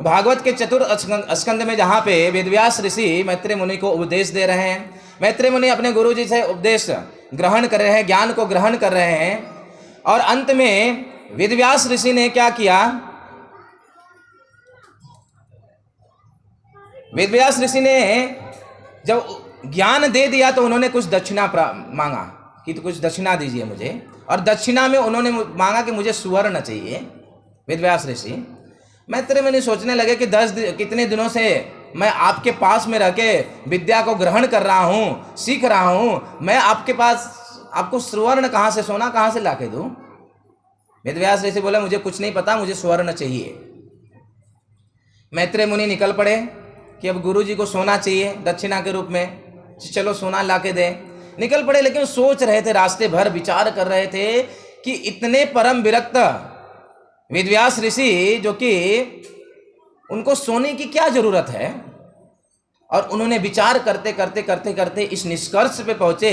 भागवत के चतुर्थ स्कंद में जहाँ पे वेदव्यास ऋषि मैत्रेय मुनि को उपदेश दे रहे हैं, मैत्रेय मुनि अपने गुरु जी से उपदेश ग्रहण कर रहे हैं, ज्ञान को ग्रहण कर रहे हैं, और अंत में वेदव्यास ऋषि ने क्या किया? वेदव्यास ऋषि ने जब ज्ञान दे दिया तो उन्होंने कुछ दक्षिणा मांगा कि तो कुछ दक्षिणा दीजिए मुझे, और दक्षिणा में उन्होंने मांगा कि मुझे सुवर्ण चाहिए। वेदव्यास ऋषि मैत्रेय मुनि सोचने लगे कि कितने दिनों से मैं आपके पास में रह के विद्या को ग्रहण कर रहा हूँ, सीख रहा हूँ, मैं आपके पास आपको सुवर्ण कहाँ से, सोना कहाँ से ला के दूँ? वेदव्यास ऋषि बोले मुझे कुछ नहीं पता, मुझे सुवर्ण चाहिए। मैत्रेय मुनि निकल पड़े कि अब गुरु जी को सोना चाहिए दक्षिणा के रूप में, चलो सोना ला के दे। निकल पड़े, लेकिन सोच रहे थे, रास्ते भर विचार कर रहे थे कि इतने परम विरक्त वेदव्यास ऋषि, जो कि उनको सोने की क्या जरूरत है, और उन्होंने विचार करते करते करते करते इस निष्कर्ष पे पहुंचे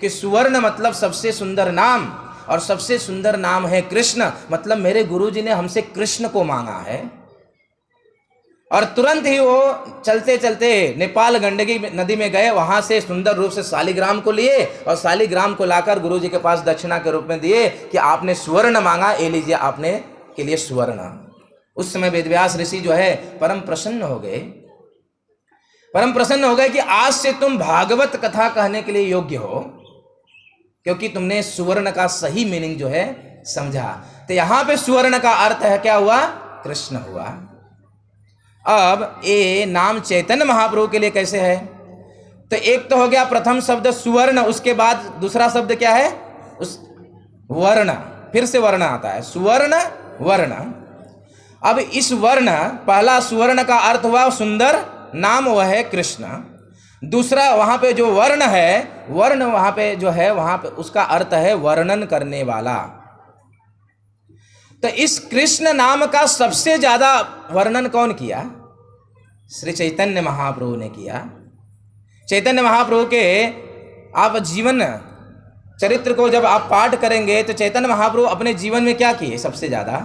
कि सुवर्ण मतलब सबसे सुंदर नाम, और सबसे सुंदर नाम है कृष्ण, मतलब मेरे गुरुजी ने हमसे कृष्ण को मांगा है। और तुरंत ही वो चलते चलते नेपाल गंडकी नदी में गए, वहां से सुंदर रूप से शालिग्राम को लिए, और शालिग्राम को लाकर गुरुजी के पास दक्षिणा के रूप में दिए कि आपने सुवर्ण मांगा, ये लीजिए आपने के लिए सुवर्ण। उस समय वेदव्यास ऋषि जो है परम प्रसन्न हो गए, परम प्रसन्न हो गए कि आज से तुम भागवत कथा कहने के लिए योग्य हो, क्योंकि तुमने सुवर्ण का सही मीनिंग जो है समझा। तो यहां पे सुवर्ण का अर्थ है क्या हुआ? कृष्ण हुआ। अब ये नाम चैतन्य महाप्रभु के लिए कैसे है? तो एक तो हो गया प्रथम शब्द सुवर्ण, उसके बाद दूसरा शब्द क्या है? उस वर्ण, फिर से वर्ण आता है, सुवर्ण वर्ण। अब इस वर्ण, पहला सुवर्ण का अर्थ हुआ सुंदर, नाम वह है कृष्ण। दूसरा वहां पे जो वर्ण है, वर्ण वहां पे जो है, वहां पे उसका अर्थ है वर्णन करने वाला। तो इस कृष्ण नाम का सबसे ज्यादा वर्णन कौन किया? श्री चैतन्य महाप्रभु ने किया। चैतन्य महाप्रभु के आप जीवन चरित्र को जब आप पाठ करेंगे तो चैतन्य महाप्रभु अपने जीवन में क्या किए? सबसे ज्यादा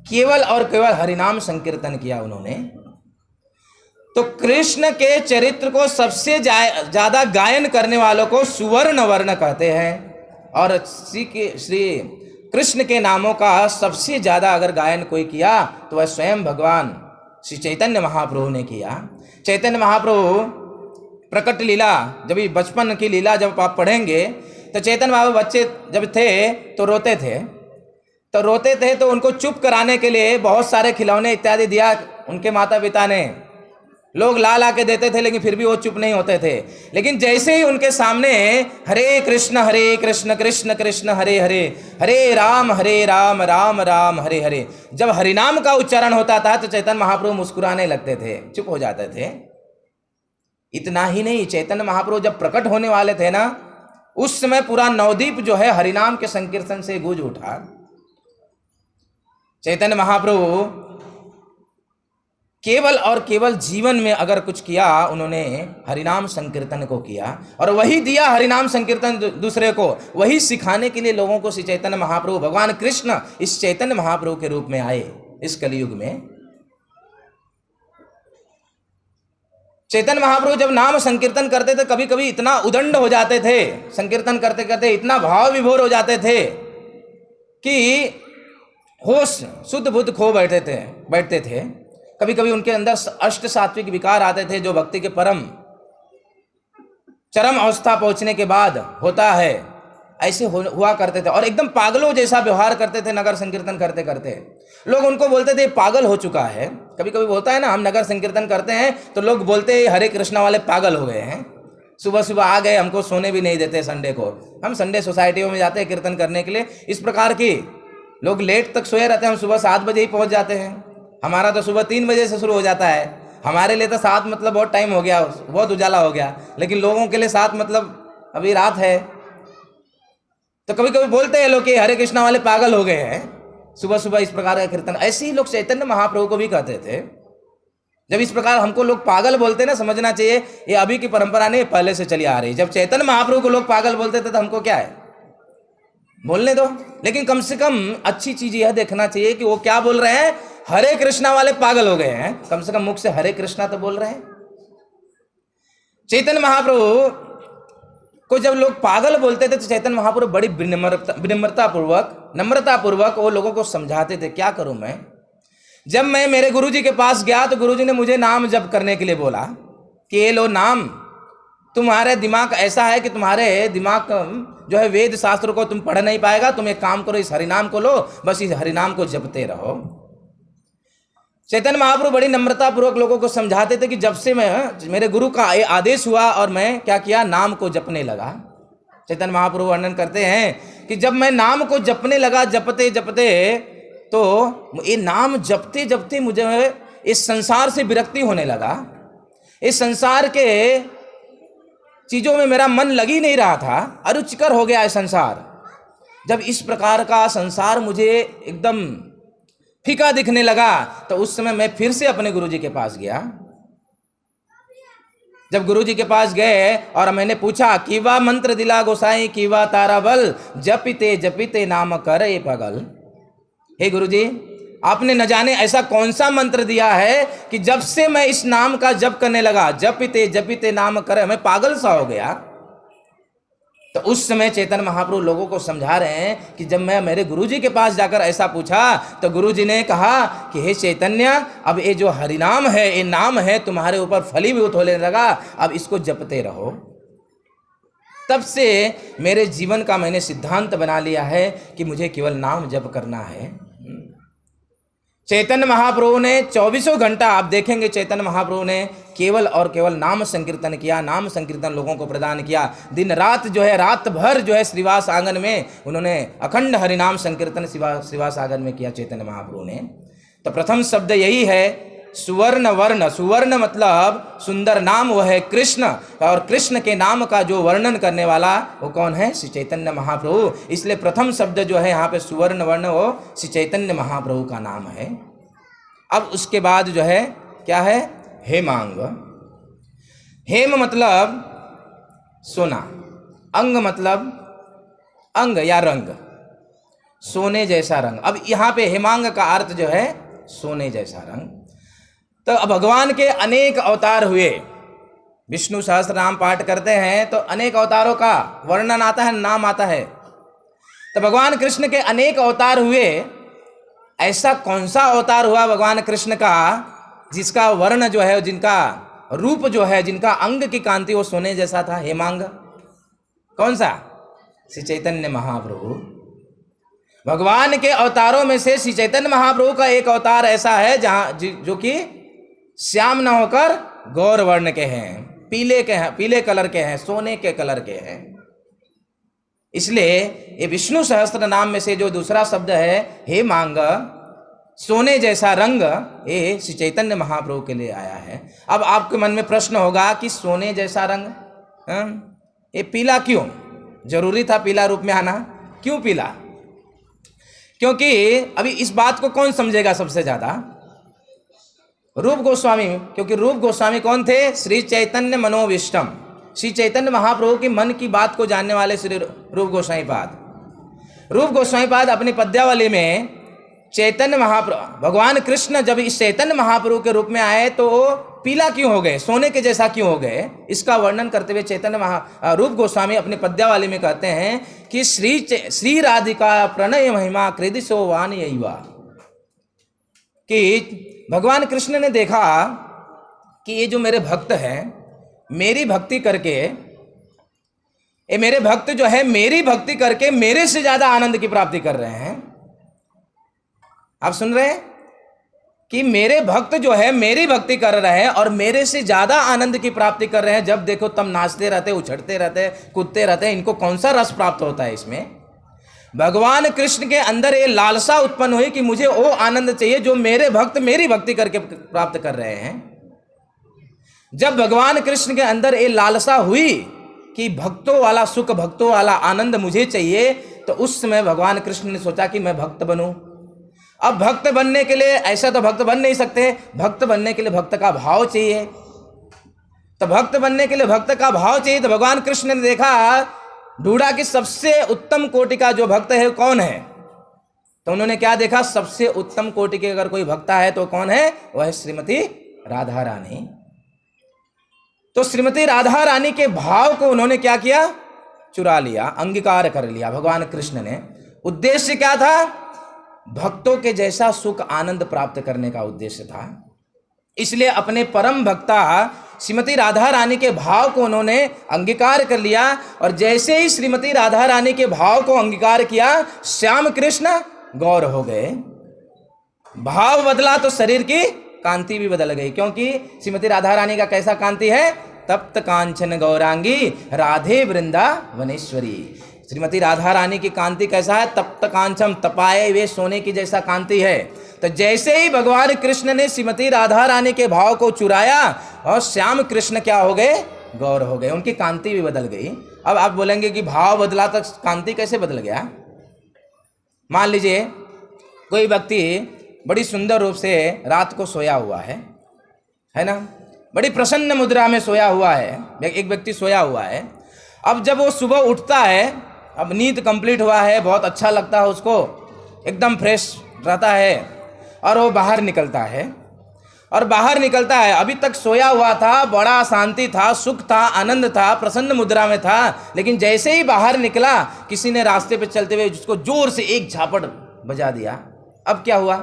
केवल और केवल हरिनाम संकीर्तन किया उन्होंने। तो कृष्ण के चरित्र को सबसे ज्यादा गायन करने वालों को सुवर्ण वर्ण कहते हैं। और श्री कृष्ण के नामों का सबसे ज्यादा अगर गायन कोई किया तो वह स्वयं भगवान श्री चैतन्य महाप्रभु ने किया। चैतन्य महाप्रभु प्रकट लीला, जब ये बचपन की लीला जब आप पढ़ेंगे तो चैतन्य महाप्रभु बच्चे जब थे तो रोते थे, तो उनको चुप कराने के लिए बहुत सारे खिलौने इत्यादि दिया उनके माता पिता ने। लोग ला के देते थे, लेकिन फिर भी वो चुप नहीं होते थे। लेकिन जैसे ही उनके सामने हरे कृष्ण कृष्ण कृष्ण हरे हरे, हरे राम राम राम हरे हरे, जब हरिनाम का उच्चारण होता था तो चैतन्य महाप्रभु मुस्कुराने लगते थे, चुप हो जाते थे। इतना ही नहीं, चैतन्य महाप्रभु जब प्रकट होने वाले थे ना, उस समय पूरा नवद्वीप जो है हरिनाम के संकीर्तन से गूंज उठा। चैतन्य महाप्रभु केवल और केवल जीवन में अगर कुछ किया, उन्होंने हरिनाम संकीर्तन को किया, और वही दिया हरिनाम संकीर्तन दूसरे को, वही सिखाने के लिए लोगों को श्री चैतन्य महाप्रभु भगवान कृष्ण इस चैतन्य महाप्रभु के रूप में आए इस कलयुग में। चैतन्य महाप्रभु जब नाम संकीर्तन करते थे, कभी कभी इतना उदंड हो जाते थे, संकीर्तन करते करते इतना भाव विभोर हो जाते थे कि होश शुद्ध बुद्ध खो बैठते थे। कभी कभी उनके अंदर अष्ट सात्विक विकार आते थे, जो भक्ति के चरम अवस्था पहुंचने के बाद होता है, ऐसे हुआ करते थे। और एकदम पागलों जैसा व्यवहार करते थे नगर संकीर्तन करते करते। लोग उनको बोलते थे पागल हो चुका है। कभी कभी बोलता है ना, हम नगर संकीर्तन करते हैं तो लोग बोलते हैं हरे कृष्णा वाले पागल हो गए हैं, सुबह सुबह आ गए, हमको सोने भी नहीं देते संडे को, हम संडे सोसाइटियों में जाते हैं कीर्तन करने के लिए। इस प्रकार की लोग लेट तक सोए रहते हैं, हम सुबह 7 बजे ही पहुंच जाते हैं। हमारा तो सुबह 3 बजे से शुरू हो जाता है। हमारे लिए तो 7 मतलब बहुत टाइम हो गया, बहुत उजाला हो गया, लेकिन लोगों के लिए 7 मतलब अभी रात है। तो कभी कभी बोलते हैं लोग कि हरे कृष्णा वाले पागल हो गए हैं, सुबह सुबह इस प्रकार का कीर्तन। ऐसे ही लोग चैतन्य महाप्रभु को भी कहते थे। जब इस प्रकार हमको लोग पागल बोलते ना, समझना चाहिए ये अभी की परंपरा नहीं, पहले से चली आ रही। जब चैतन्य महाप्रभु को लोग पागल बोलते थे तो हमको क्या है, बोलने दो। लेकिन कम से कम अच्छी चीज यह देखना चाहिए कि वो क्या बोल रहे हैं, हरे कृष्णा वाले पागल हो गए हैं, कम से कम मुख से हरे कृष्णा तो बोल रहे हैं। चैतन्य महाप्रभु को जब लोग पागल बोलते थे तो चैतन्य महाप्रभु बड़ी नम्रता पूर्वक वो लोगों को समझाते थे। क्या करूं मैं? जब मैं मेरे गुरुजी के पास गया तो गुरुजी ने मुझे नाम जप करने के लिए बोला कि ये लो नाम, तुम्हारे दिमाग ऐसा है कि तुम्हारे दिमाग जो है वेद शास्त्र को तुम पढ़ नहीं पाएगा, तुम एक काम करो, इस हरिनाम को लो, बस इस हरिनाम को जपते रहो। चैतन्य महाप्रभु बड़ी नम्रता पूर्वक लोगों को समझाते थे कि जब से मेरे गुरु का आदेश हुआ और मैं क्या किया, नाम को जपने लगा। चैतन्य महाप्रभु वर्णन करते हैं कि जब मैं नाम को जपने लगा, जपते जपते, तो ये नाम जपते जपते मुझे इस संसार से विरक्ति होने लगा। इस संसार के चीजों में मेरा मन लग ही नहीं रहा था, अरुचिकर हो गया है संसार। जब इस प्रकार का संसार मुझे एकदम फीका दिखने लगा तो उस समय मैं फिर से अपने गुरुजी के पास गया। जब गुरुजी के पास गए और मैंने पूछा कि वा मंत्र दिला गोसाई की वा तारा बल, जपिते जपिते नाम करे पगल। हे गुरुजी, आपने न जाने ऐसा कौन सा मंत्र दिया है कि जब से मैं इस नाम का जप करने लगा, जपिते जपिते नाम करे, मैं पागल सा हो गया। तो उस समय चैतन्य महाप्रभु लोगों को समझा रहे हैं कि जब मैं मेरे गुरुजी के पास जाकर ऐसा पूछा तो गुरुजी ने कहा कि हे चैतन्य, अब ये जो हरिनाम है, ये नाम है, तुम्हारे ऊपर फलीभूत होने लगा, अब इसको जपते रहो। तब से मेरे जीवन का मैंने सिद्धांत बना लिया है कि मुझे केवल नाम जप करना है। चैतन्य महाप्रभु ने 24 घंटा, आप देखेंगे चैतन्य महाप्रभु ने केवल और केवल नाम संकीर्तन किया, नाम संकीर्तन लोगों को प्रदान किया। दिन रात जो है, रात भर जो है श्रीवास आंगन में उन्होंने अखंड हरिनाम संकीर्तन श्रीवास आंगन में किया चैतन्य महाप्रभु ने। तो प्रथम शब्द यही है सुवर्ण वर्ण। सुवर्ण मतलब सुंदर नाम, वो है कृष्ण, और कृष्ण के नाम का जो वर्णन करने वाला वो कौन है? श्री चैतन्य महाप्रभु। इसलिए प्रथम शब्द जो है यहाँ पे सुवर्ण वर्ण, वो श्री चैतन्य महाप्रभु का नाम है। अब उसके बाद जो है क्या है? हेमांग। हेम मतलब सोना, अंग मतलब अंग या रंग, सोने जैसा रंग। अब यहाँ पे हेमांग का अर्थ जो है सोने जैसा रंग। तो भगवान के अनेक अवतार हुए, विष्णु सहस्त्र नाम पाठ करते हैं तो अनेक अवतारों का वर्णन आता है, नाम आता है। तो भगवान कृष्ण के अनेक अवतार हुए, ऐसा कौन सा अवतार हुआ भगवान कृष्ण का जिसका वर्ण जो है, जिनका रूप जो है, जिनका अंग की कांति वो सोने जैसा था? हेमांग। कौन सा? श्री चैतन्य महाप्रभु। भगवान के अवतारों में से श्री चैतन्य महाप्रभु का एक अवतार ऐसा है जहाँ जो कि श्याम न होकर गौर वर्ण के हैं, पीले के हैं, पीले कलर के हैं, सोने के कलर के हैं। इसलिए ये विष्णु सहस्त्र नाम में से जो दूसरा शब्द है हेमांग, सोने जैसा रंग, ये श्री चैतन्य महाप्रभु के लिए आया है। अब आपके मन में प्रश्न होगा कि सोने जैसा रंग, ये पीला क्यों? जरूरी था पीला रूप में आना? क्यों पीला? क्योंकि अभी इस बात को कौन समझेगा सबसे ज्यादा? रूप गोस्वामी। क्योंकि रूप गोस्वामी कौन थे? श्री चैतन्य मनोविष्टम, श्री चैतन्य महाप्रभु की मन की बात को जानने वाले श्री रूप गोस्वामी पाद। रूप गोस्वामी पाद अपनी पद्यावली में चैतन्य महाप्रभु, भगवान कृष्ण जब इस चैतन्य महाप्रभु के रूप में आए तो पीला क्यों हो गए, सोने के जैसा क्यों हो गए, इसका वर्णन करते हुए चैतन्य रूप गोस्वामी अपनी पद्यावली में कहते हैं कि श्री राधिका प्रणय महिमा कृदिशो वान यैवा, कि भगवान कृष्ण ने देखा कि ये जो मेरे भक्त हैं, मेरी भक्ति करके, ये मेरे भक्त जो है मेरी भक्ति करके मेरे से ज्यादा आनंद की प्राप्ति कर रहे हैं। आप सुन रहे हैं कि मेरे भक्त जो है मेरी भक्ति कर रहे हैं और मेरे से ज्यादा आनंद की प्राप्ति कर रहे हैं। जब देखो तब नाचते रहते, उछड़ते रहते, कूदते रहते हैं। इनको कौन सा रस प्राप्त होता है इसमें? भगवान कृष्ण के अंदर ये लालसा उत्पन्न हुई कि मुझे वो आनंद चाहिए जो मेरे भक्त मेरी भक्ति करके प्राप्त कर रहे हैं। जब भगवान कृष्ण के अंदर ये लालसा हुई कि भक्तों वाला सुख, भक्तों वाला आनंद मुझे चाहिए, तो उस समय भगवान कृष्ण ने सोचा कि मैं भक्त बनूं। अब भक्त बनने के लिए, ऐसा तो भक्त बन नहीं सकते, भक्त बनने के लिए भक्त का भाव चाहिए। तो भक्त बनने के लिए भक्त का भाव चाहिए। तो भगवान कृष्ण ने देखा, ढूंढा कि सबसे उत्तम कोटि का जो भक्त है कौन है। तो उन्होंने क्या देखा? सबसे उत्तम कोटि के अगर कोई भक्ता है तो कौन है? वह है श्रीमती राधा रानी। तो श्रीमती राधा रानी के भाव को उन्होंने क्या किया? चुरा लिया, अंगीकार कर लिया भगवान कृष्ण ने। उद्देश्य क्या था? भक्तों के जैसा सुख आनंद प्राप्त करने का उद्देश्य था। इसलिए अपने परम भक्ता श्रीमती राधा रानी के भाव को उन्होंने अंगीकार कर लिया। और जैसे ही श्रीमती राधा रानी के भाव को अंगीकार किया, श्याम कृष्ण गौर हो गए। भाव बदला तो शरीर की कांति भी बदल गई। क्योंकि श्रीमती राधा रानी का कैसा कांति है? तप्त कांचन गौरांगी राधे वृंदावनेश्वरी। श्रीमती राधा रानी की कांति कैसा है? तप्त कांचन, तपाए वे सोने की जैसा कांति है। तो जैसे ही भगवान कृष्ण ने श्रीमती राधा रानी के भाव को चुराया और श्याम कृष्ण क्या हो गए? गौर हो गए, उनकी कांति भी बदल गई। अब आप बोलेंगे कि भाव बदला तो कांति कैसे बदल गया? मान लीजिए कोई व्यक्ति बड़ी सुंदर रूप से रात को सोया हुआ है ना, बड़ी प्रसन्न मुद्रा में सोया हुआ है, एक व्यक्ति सोया हुआ है। अब जब वो सुबह उठता है, अब नींद कंप्लीट हुआ है, बहुत अच्छा लगता है उसको, एकदम फ्रेश रहता है और वो बाहर निकलता है। और बाहर निकलता है। अभी तक सोया हुआ था, बड़ा शांति था, सुख था, आनंद था, प्रसन्न मुद्रा में था, लेकिन जैसे ही बाहर निकला किसी ने रास्ते पे चलते हुए जिसको जोर से एक झापड़ बजा दिया। अब क्या हुआ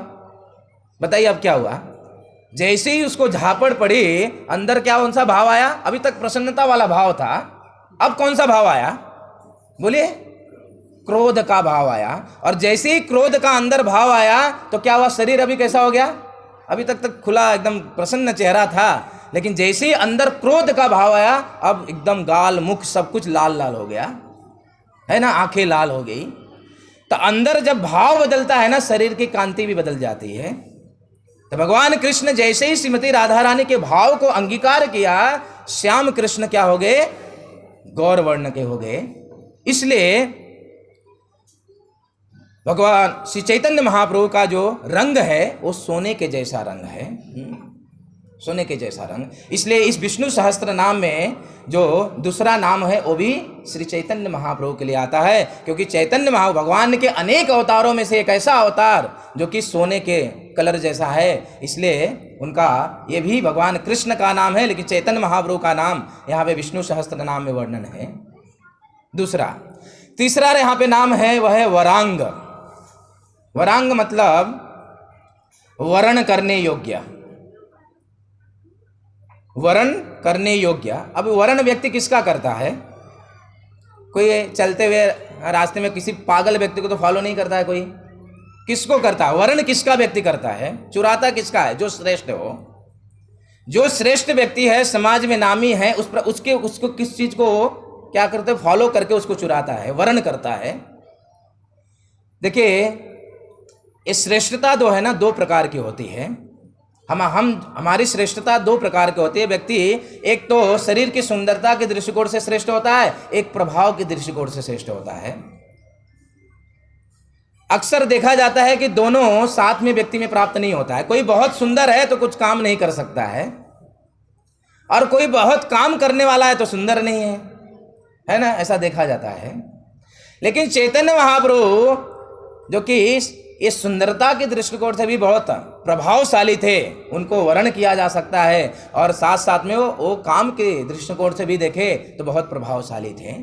बताइए, अब क्या हुआ? जैसे ही उसको झापड़ पड़ी, अंदर क्या कौन सा भाव आया? अभी तक प्रसन्नता वाला भाव था, अब कौन सा भाव आया बोलिए? क्रोध का भाव आया। और जैसे ही क्रोध का अंदर भाव आया तो क्या हुआ? शरीर अभी कैसा हो गया? अभी तक खुला एकदम प्रसन्न चेहरा था, लेकिन जैसे ही अंदर क्रोध का भाव आया, अब एकदम गाल मुख सब कुछ लाल लाल हो गया, है ना, आंखें लाल हो गई। तो अंदर जब भाव बदलता है ना, शरीर की कांति भी बदल जाती है। तो भगवान कृष्ण जैसे ही श्रीमती राधा रानी के भाव को अंगीकार किया, श्याम कृष्ण क्या हो गए? गौर वर्ण के हो गए। इसलिए भगवान श्री चैतन्य महाप्रभु का जो रंग है वो सोने के जैसा रंग है, सोने के जैसा रंग। इसलिए इस विष्णु सहस्त्र नाम में जो दूसरा नाम है वो भी श्री चैतन्य महाप्रभु के लिए आता है, क्योंकि चैतन्य भगवान के अनेक अवतारों में से एक ऐसा अवतार जो कि सोने के कलर जैसा है, इसलिए उनका ये भी भगवान कृष्ण का नाम है, लेकिन चैतन्य महाप्रभु का नाम यहाँ पे विष्णु सहस्त्र नाम में वर्णन है। दूसरा, तीसरा यहाँ पे नाम है वह है वरांग। वरांग मतलब वरण करने योग्य, वरण करने योग्य। अब वरण व्यक्ति किसका करता है? कोई चलते हुए रास्ते में किसी पागल व्यक्ति को तो फॉलो नहीं करता है कोई, किसको करता है? वरण किसका व्यक्ति करता है? चुराता किसका है? जो श्रेष्ठ हो, जो श्रेष्ठ व्यक्ति है, समाज में नामी है, उस पर उसको किस चीज को क्या करते? फॉलो करके उसको चुराता है, वरण करता है। देखिए, ये श्रेष्ठता जो है ना, दो प्रकार की होती है। हमारी श्रेष्ठता दो प्रकार की होती है। व्यक्ति एक तो शरीर की सुंदरता के दृष्टिकोण से श्रेष्ठ होता है, एक प्रभाव के दृष्टिकोण से श्रेष्ठ होता है। अक्सर देखा जाता है कि दोनों साथ में व्यक्ति में प्राप्त नहीं होता है। कोई बहुत सुंदर है तो कुछ काम नहीं कर सकता है, और कोई बहुत काम करने वाला है तो सुंदर नहीं है ना, ऐसा देखा जाता है। लेकिन चैतन्य महाप्रभु जो कि इस सुंदरता के दृष्टिकोण से भी बहुत प्रभावशाली थे, उनको वर्ण किया जा सकता है, और साथ साथ में वो काम के दृष्टिकोण से भी देखे तो बहुत प्रभावशाली थे।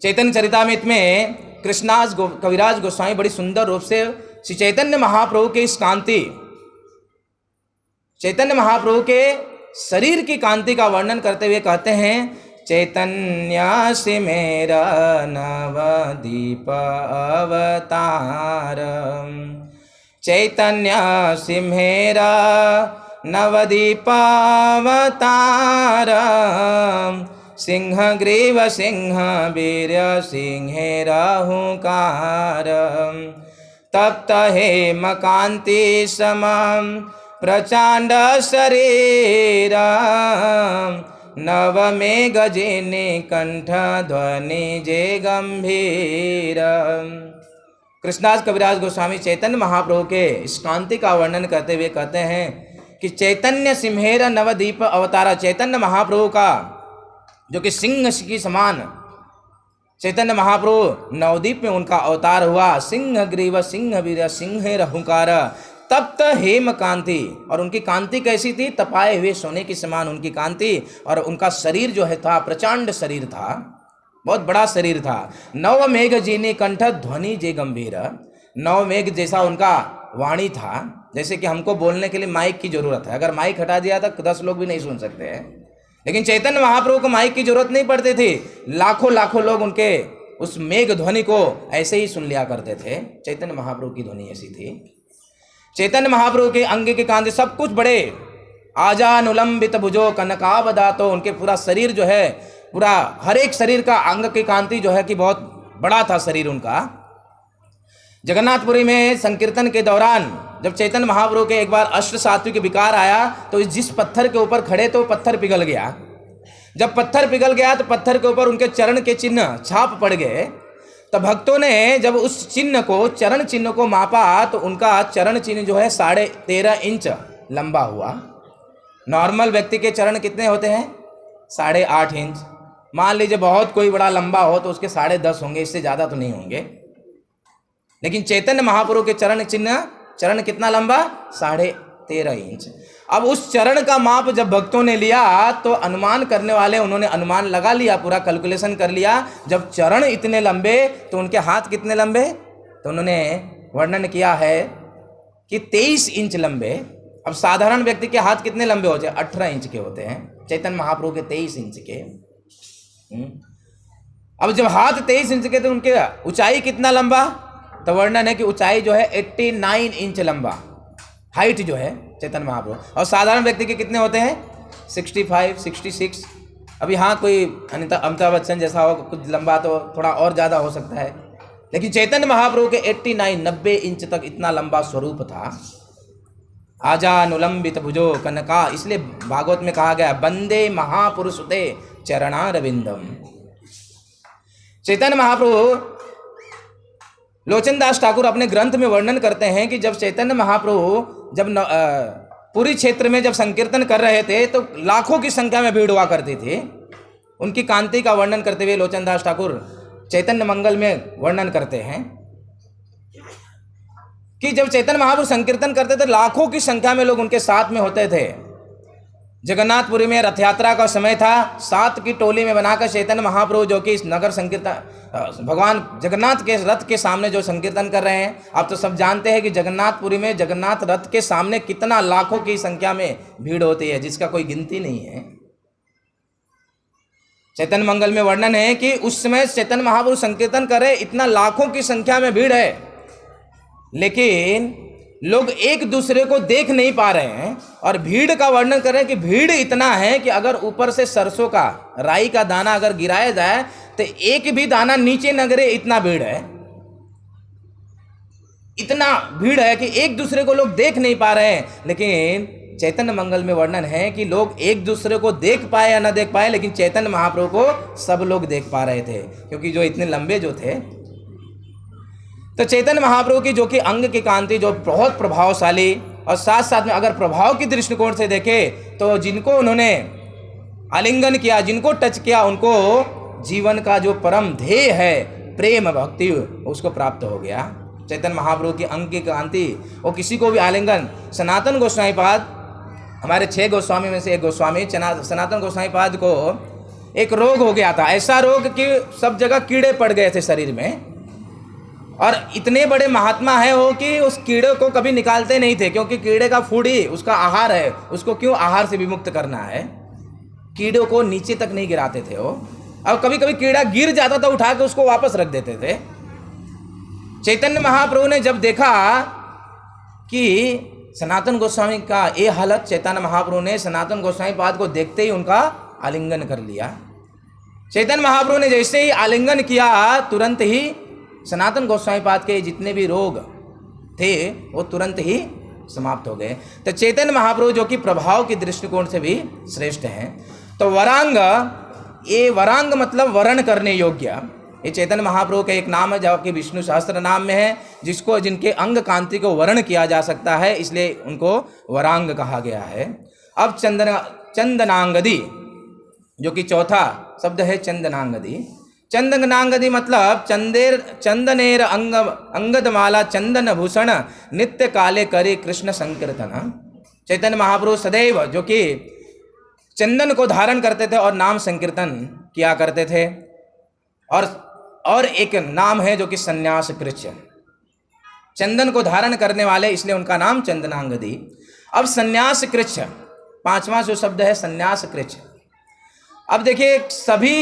चैतन्य चरितामृत में कृष्णास कविराज गोस्वामी बड़ी सुंदर रूप से श्री चैतन्य महाप्रभु के इस कांति, चैतन्य महाप्रभु के शरीर की कांति का वर्णन करते हुए कहते हैं, चैतन्य से मेरा नवदीप अवतार, चैतन्य से मेरा नवदीप अवतार, सिंह ग्रीव सिंह वीर्य सिंहेर हुंकार, तप्त हेम कांति समम प्रचंड शरीर, नव में गजेने कंठ ध्वनि जे गंभीर। कृष्णदास कविराज गोस्वामी चैतन्य महाप्रभु के इस कांति का वर्णन करते हुए कहते हैं कि चैतन्य सिंहेर नवदीप अवतारा, चैतन्य महाप्रभु का जो कि सिंह की समान, चैतन्य महाप्रभु नवदीप में उनका अवतार हुआ। सिंह ग्रीव सिंह वीर सिंहेर हुंकार, तप्त हेम कांति, और उनकी कांति कैसी थी? तपाए हुए सोने की समान उनकी कांति, और उनका शरीर जो है था प्रचंड शरीर था, बहुत बड़ा शरीर था। नव मेघ जीने कंठ ध्वनि जे गंभीर, नव मेघ जैसा उनका वाणी था। जैसे कि हमको बोलने के लिए माइक की जरूरत है, अगर माइक हटा दिया तो 10 लोग भी नहीं सुन सकते हैं, लेकिन चैतन्य महाप्रभु को माइक की जरूरत नहीं पड़ती थी। लाखों लाखों लोग उनके उस मेघ ध्वनि को ऐसे ही सुन लिया करते थे। चैतन्य महाप्रभु की ध्वनि ऐसी थी। चैतन्य महाप्रभु के अंग के कांति सब कुछ बड़े, आजानुलंबित भुजो कनकावदातो, उनके पूरा शरीर जो है, पूरा हर एक शरीर का अंग की कांति जो है कि बहुत बड़ा था शरीर उनका। जगन्नाथपुरी में संकीर्तन के दौरान जब चैतन्य महाप्रभु के एक बार अष्ट सात्विक विकार आया, तो जिस पत्थर के ऊपर खड़े तो पत्थर पिघल गया। जब पत्थर पिघल गया तो पत्थर के ऊपर उनके चरण के चिन्ह छाप पड़ गए। तो भक्तों ने जब उस चिन्ह को, चरण चिन्ह को मापा, तो उनका चरण चिन्ह जो है 13.5 इंच लंबा हुआ। नॉर्मल व्यक्ति के चरण कितने होते हैं? 8.5 इंच। मान लीजिए बहुत कोई बड़ा लंबा हो तो उसके 10.5 होंगे, इससे ज़्यादा तो नहीं होंगे। लेकिन चैतन्य महाप्रभु के चरण चिन्ह, चरण कितना लंबा? 13 इंच। अब उस चरण का माप जब भक्तों ने लिया तो अनुमान करने वाले उन्होंने अनुमान लगा लिया, पूरा कैलकुलेशन कर लिया। जब चरण इतने लंबे तो उनके हाथ कितने लंबे, तो उन्होंने वर्णन किया है कि 23 इंच लंबे। अब साधारण व्यक्ति के हाथ कितने लंबे होते हैं, 18 इंच के होते हैं, चैतन्य महाप्रभु के 23 इंच के। अब जब हाथ 23 इंच के तो उनके ऊंचाई कितना लंबा, तो वर्णन है कि ऊंचाई जो है 89 इंच लंबा, हाइट जो है चैतन्य महाप्रभु। और साधारण व्यक्ति के कितने होते हैं, 65, 66। अभी हाँ कोई अमिताभ बच्चन जैसा हो कुछ लंबा तो थोड़ा और ज़्यादा हो सकता है, लेकिन चैतन्य महाप्रभु के 89, 90 इंच तक इतना लंबा स्वरूप था। आजानुलंबित भुजो कनका, इसलिए भागवत में कहा गया वंदे महापुरुषुते चरणारविंदम। चैतन्य महाप्रभु, लोचनदास ठाकुर अपने ग्रंथ में वर्णन करते हैं कि जब चैतन्य महाप्रभु जब पूरी क्षेत्र में जब संकीर्तन कर रहे थे तो लाखों की संख्या में भीड़ हुआ करती थी। उनकी कांति का वर्णन करते हुए लोचनदास ठाकुर चैतन्य मंगल में वर्णन करते हैं कि जब चैतन्य महाप्रभु संकीर्तन करते थे लाखों की संख्या में लोग उनके साथ में होते थे। जगन्नाथपुरी में रथ यात्रा का समय था, 7 की टोली में बनाकर चैतन्य महाप्रभु जो कि इस नगर संकीर्तन भगवान जगन्नाथ के रथ के सामने जो संकीर्तन कर रहे हैं। आप तो सब जानते हैं कि जगन्नाथपुरी में जगन्नाथ रथ के सामने कितना लाखों की संख्या में भीड़ होती है, जिसका कोई गिनती नहीं है। चैतन्य मंगल में वर्णन है कि उस समय चैतन्य महाप्रभु संकीर्तन कर रहे, इतना लाखों की संख्या में भीड़ है, लेकिन लोग एक दूसरे को देख नहीं पा रहे हैं। और भीड़ का वर्णन कर रहे हैं कि भीड़ इतना है कि अगर ऊपर से सरसों का, राई का दाना अगर गिराया जाए तो एक भी दाना नीचे न गिरे, इतना भीड़ है। इतना भीड़ है कि एक दूसरे को लोग देख नहीं पा रहे हैं। लेकिन चैतन्य मंगल में वर्णन है कि लोग एक दूसरे को देख पाए या ना देख पाए, लेकिन चैतन्य महाप्रभु को सब लोग देख पा रहे थे, क्योंकि जो इतने लंबे जो थे। तो चैतन्य महाप्रभु की जो कि अंग की कांति जो बहुत प्रभावशाली, और साथ साथ में अगर प्रभाव की दृष्टिकोण से देखें तो जिनको उन्होंने आलिंगन किया, जिनको टच किया, उनको जीवन का जो परम ध्येय है प्रेम भक्ति, उसको प्राप्त हो गया। चैतन्य महाप्रभु की अंग की कांति, वो किसी को भी आलिंगन, सनातन गोस्वामी पाद, हमारे 6 गोस्वामी में से एक गोस्वामी सनातन गोस्वामी पाद को एक रोग हो गया था, ऐसा रोग कि सब जगह कीड़े पड़ गए थे शरीर में। और इतने बड़े महात्मा है वो कि उस कीड़े को कभी निकालते नहीं थे, क्योंकि कीड़े का फूड ही उसका आहार है, उसको क्यों आहार से विमुक्त करना है। कीड़ों को नीचे तक नहीं गिराते थे वो। अब कभी कभी कीड़ा गिर जाता था, उठा के उसको वापस रख देते थे। चैतन्य महाप्रभु ने जब देखा कि सनातन गोस्वामी का ये हालत, चैतन्य महाप्रभु ने सनातन गोस्वामी पाद को देखते ही उनका आलिंगन कर लिया। चैतन्य महाप्रभु ने जैसे ही आलिंगन किया, तुरंत ही सनातन गोस्वामी पाद के जितने भी रोग थे वो तुरंत ही समाप्त हो गए। तो चैतन्य महाप्रभु जो कि प्रभाव की दृष्टिकोण से भी श्रेष्ठ हैं। तो वरांग, ये वरांग मतलब वरण करने योग्य, ये चैतन्य महाप्रभु का एक नाम है जो कि विष्णु सहस्त्र नाम में है, जिसको जिनके अंग कांति को वर्ण किया जा सकता है, इसलिए उनको वरांग कहा गया है। अब चंदनांगदी जो कि चौथा शब्द है चंदनांगदी। चंदनांगदी मतलब चंदनेर अंगदमाला चंदन भूषण नित्य काले करे कृष्ण संकीर्तन। चैतन्य महाप्रभु सदैव जो कि चंदन को धारण करते थे और नाम संकीर्तन किया करते थे। और एक नाम है जो कि संन्यास कृच्छ, चंदन को धारण करने वाले, इसलिए उनका नाम चंदनांगदी। अब संन्यास कृच्छ, 5वां जो शब्द है संन्यास कृच्छ। अब देखिए, सभी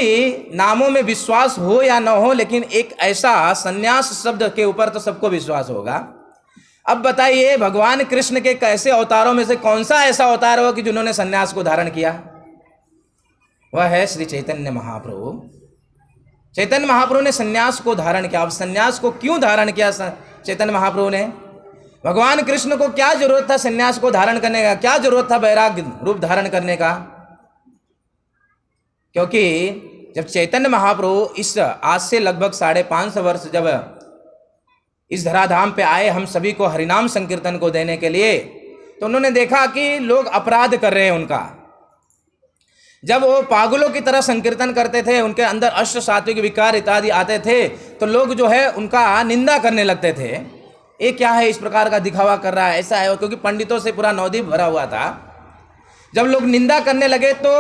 नामों में विश्वास हो या न हो, लेकिन एक ऐसा संन्यास शब्द के ऊपर तो सबको विश्वास होगा। अब बताइए, भगवान कृष्ण के कैसे अवतारों में से कौन सा ऐसा अवतार हो कि जिन्होंने संन्यास को धारण किया? वह है श्री चैतन्य महाप्रभु। चैतन्य महाप्रभु ने संन्यास को धारण किया। अब संन्यास को क्यों धारण किया चैतन्य महाप्रभु ने? भगवान कृष्ण को क्या जरूरत था संन्यास को धारण करने का? क्या जरूरत था वैराग्य रूप धारण करने का? क्योंकि जब चैतन्य महाप्रभु इस आज से लगभग 550 वर्ष जब इस धराधाम पे आए हम सभी को हरिनाम संकीर्तन को देने के लिए, तो उन्होंने देखा कि लोग अपराध कर रहे हैं उनका। जब वो पागलों की तरह संकीर्तन करते थे, उनके अंदर अष्ट सात्विक विकार इत्यादि आते थे, तो लोग जो है उनका निंदा करने लगते थे। ये क्या है, इस प्रकार का दिखावा कर रहा है, ऐसा है। क्योंकि पंडितों से पूरा नवद्वीप भरा हुआ था। जब लोग निंदा करने लगे तो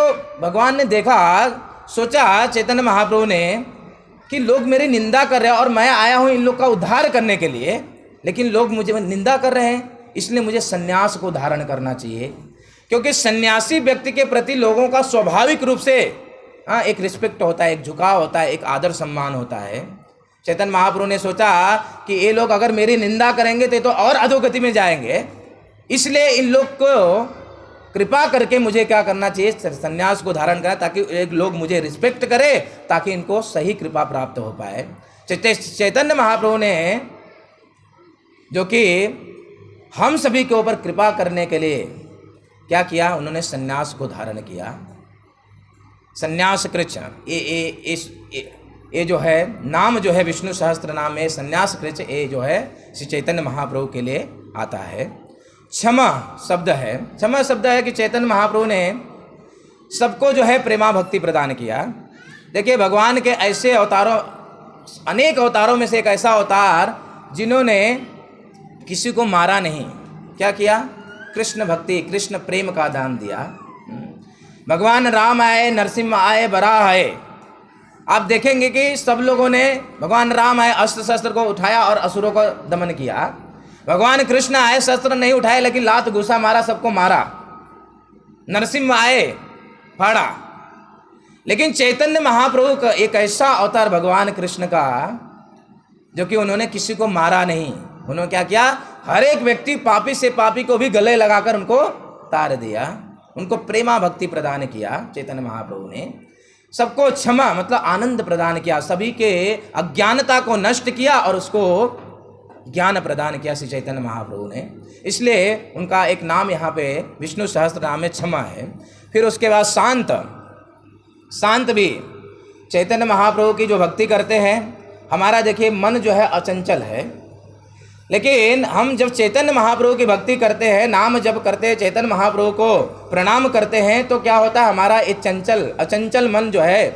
भगवान ने देखा, सोचा चैतन्य महाप्रभु ने कि लोग मेरी निंदा कर रहे हैं और मैं आया हूँ इन लोग का उद्धार करने के लिए, लेकिन लोग मुझे निंदा कर रहे हैं, इसलिए मुझे सन्यास को धारण करना चाहिए। क्योंकि सन्यासी व्यक्ति के प्रति लोगों का स्वाभाविक रूप से एक रिस्पेक्ट होता है, एक झुकाव होता है, एक आदर सम्मान होता है। चैतन्य महाप्रभु ने सोचा कि ये लोग अगर मेरी निंदा करेंगे तो और अधोगति में जाएंगे, इसलिए इन लोग को कृपा करके मुझे क्या करना चाहिए, सन्यास को धारण करना, ताकि एक लोग मुझे रिस्पेक्ट करे, ताकि इनको सही कृपा प्राप्त हो पाए। चैतन्य महाप्रभु ने जो कि हम सभी के ऊपर कृपा करने के लिए क्या किया, उन्होंने सन्यास को धारण किया। सन्यास कृच ये जो है नाम जो है विष्णु सहस्त्र नाम में सन्यास कृच, ये जो है श्री चैतन्य महाप्रभु के लिए आता है। क्षमा शब्द है, क्षमा शब्द है कि चैतन्य महाप्रभु ने सबको जो है प्रेमा भक्ति प्रदान किया। देखिए भगवान के ऐसे अवतारों, अनेक अवतारों में से एक ऐसा अवतार जिन्होंने किसी को मारा नहीं, क्या किया, कृष्ण भक्ति, कृष्ण प्रेम का दान दिया। भगवान राम आए, नरसिम्हा आए, बराह आए, आप देखेंगे कि सब लोगों ने, भगवान राम आए अस्त्र शस्त्र को उठाया और असुरों को दमन किया। भगवान कृष्ण आए, शस्त्र नहीं उठाए लेकिन लात घुसा मारा, सबको मारा। नरसिम्हा आए, फाड़ा। लेकिन चैतन्य महाप्रभु का एक ऐसा अवतार भगवान कृष्ण का जो कि उन्होंने किसी को मारा नहीं। उन्होंने क्या किया, हर एक व्यक्ति पापी से पापी को भी गले लगाकर उनको तार दिया, उनको प्रेमा भक्ति प्रदान किया। चैतन्य महाप्रभु ने सबको क्षमा मतलब आनंद प्रदान किया, सभी के अज्ञानता को नष्ट किया और उसको ज्ञान प्रदान किया श्री चैतन्य महाप्रभु ने। इसलिए उनका एक नाम यहाँ पे विष्णु सहस्त्र नाम में क्षमा है। फिर उसके बाद शांत, शांत भी चैतन्य महाप्रभु की जो भक्ति करते हैं, हमारा देखिए मन जो है अचंचल है, लेकिन हम जब चैतन्य महाप्रभु की भक्ति करते हैं, नाम जब करते हैं, चैतन्य महाप्रभु को प्रणाम करते हैं, तो क्या होता है, हमारा एक अचंचल मन जो है,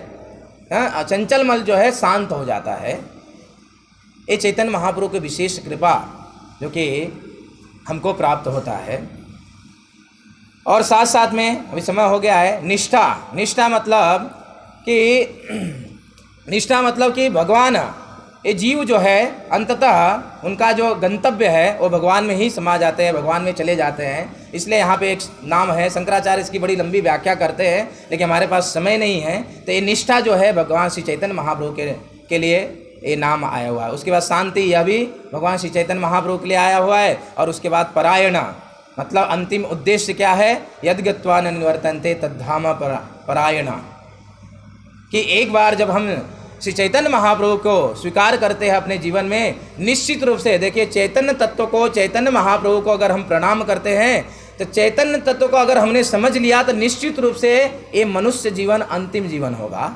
अचंचल मन जो है शांत हो जाता है। ये चैतन्य महाप्रभु की विशेष कृपा जो कि हमको प्राप्त होता है। और साथ साथ में अभी समय हो गया है, निष्ठा। निष्ठा मतलब कि भगवान, ये जीव जो है अंततः उनका जो गंतव्य है वो भगवान में ही समा जाते हैं, भगवान में चले जाते हैं। इसलिए यहाँ पे एक नाम है, शंकराचार्य इसकी बड़ी लंबी व्याख्या करते हैं, लेकिन हमारे पास समय नहीं है। तो ये निष्ठा जो है भगवान श्री चैतन्य महाप्रभु के लिए ये नाम आया हुआ है। उसके बाद शांति, यह भी भगवान श्री चैतन्य महाप्रभु के लिए आया हुआ है। और उसके बाद परायण मतलब अंतिम उद्देश्य क्या है, यद गत्वा न निवर्तन्ते तद्धाम परायण, कि एक बार जब हम श्री चैतन्य महाप्रभु को स्वीकार करते हैं अपने जीवन में, निश्चित रूप से देखिए चैतन्य तत्व को, चैतन्य महाप्रभु को अगर हम प्रणाम करते हैं, तो चैतन्य तत्व को अगर हमने समझ लिया तो निश्चित रूप से ये मनुष्य जीवन अंतिम जीवन होगा।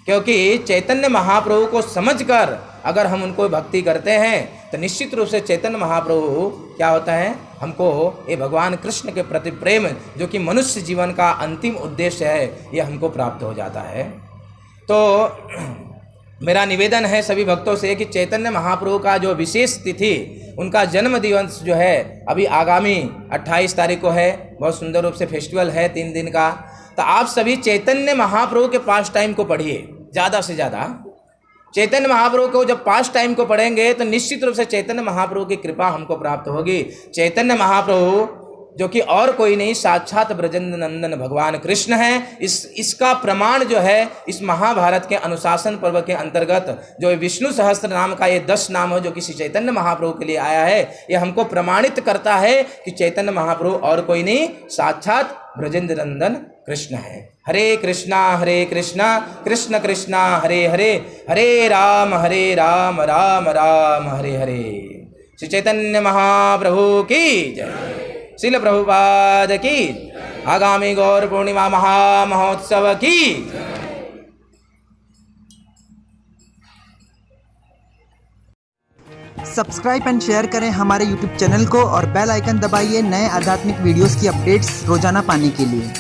क्योंकि चैतन्य महाप्रभु को समझकर अगर हम उनको भक्ति करते हैं तो निश्चित रूप से चैतन्य महाप्रभु क्या होता है, हमको ये भगवान कृष्ण के प्रति प्रेम जो कि मनुष्य जीवन का अंतिम उद्देश्य है, ये हमको प्राप्त हो जाता है। तो मेरा निवेदन है सभी भक्तों से कि चैतन्य महाप्रभु का जो विशेष तिथि, उनका जन्म दिवस जो है अभी आगामी 28 तारीख को है, बहुत सुंदर रूप से फेस्टिवल है 3 दिन का। तो आप सभी चैतन्य महाप्रभु के पास टाइम को पढ़िए, ज़्यादा से ज़्यादा चैतन्य महाप्रभु को जब पास टाइम को पढ़ेंगे तो निश्चित रूप से चैतन्य महाप्रभु की कृपा हमको प्राप्त होगी। चैतन्य महाप्रभु जो कि और कोई नहीं, साक्षात ब्रजेंद्र नंदन भगवान कृष्ण हैं। इसका प्रमाण जो है इस महाभारत के अनुशासन पर्व के अंतर्गत जो विष्णु सहस्त्र नाम का ये 10 नाम है जो कि श्री चैतन्य महाप्रभु के लिए आया है, ये हमको प्रमाणित करता है कि चैतन्य महाप्रभु और कोई नहीं, साक्षात ब्रजेंद्र नंदन कृष्ण है। हरे कृष्णा कृष्ण कृष्णा हरे हरे, हरे राम राम राम हरे हरे। श्री चैतन्य महाप्रभु की जय। श्रील प्रभुपाद की। आगामी गौर पूर्णिमा महामहोत्सव की। सब्सक्राइब एंड शेयर करें हमारे YouTube चैनल को और बेल आइकन दबाइए नए आध्यात्मिक वीडियोस की अपडेट्स रोजाना पाने के लिए।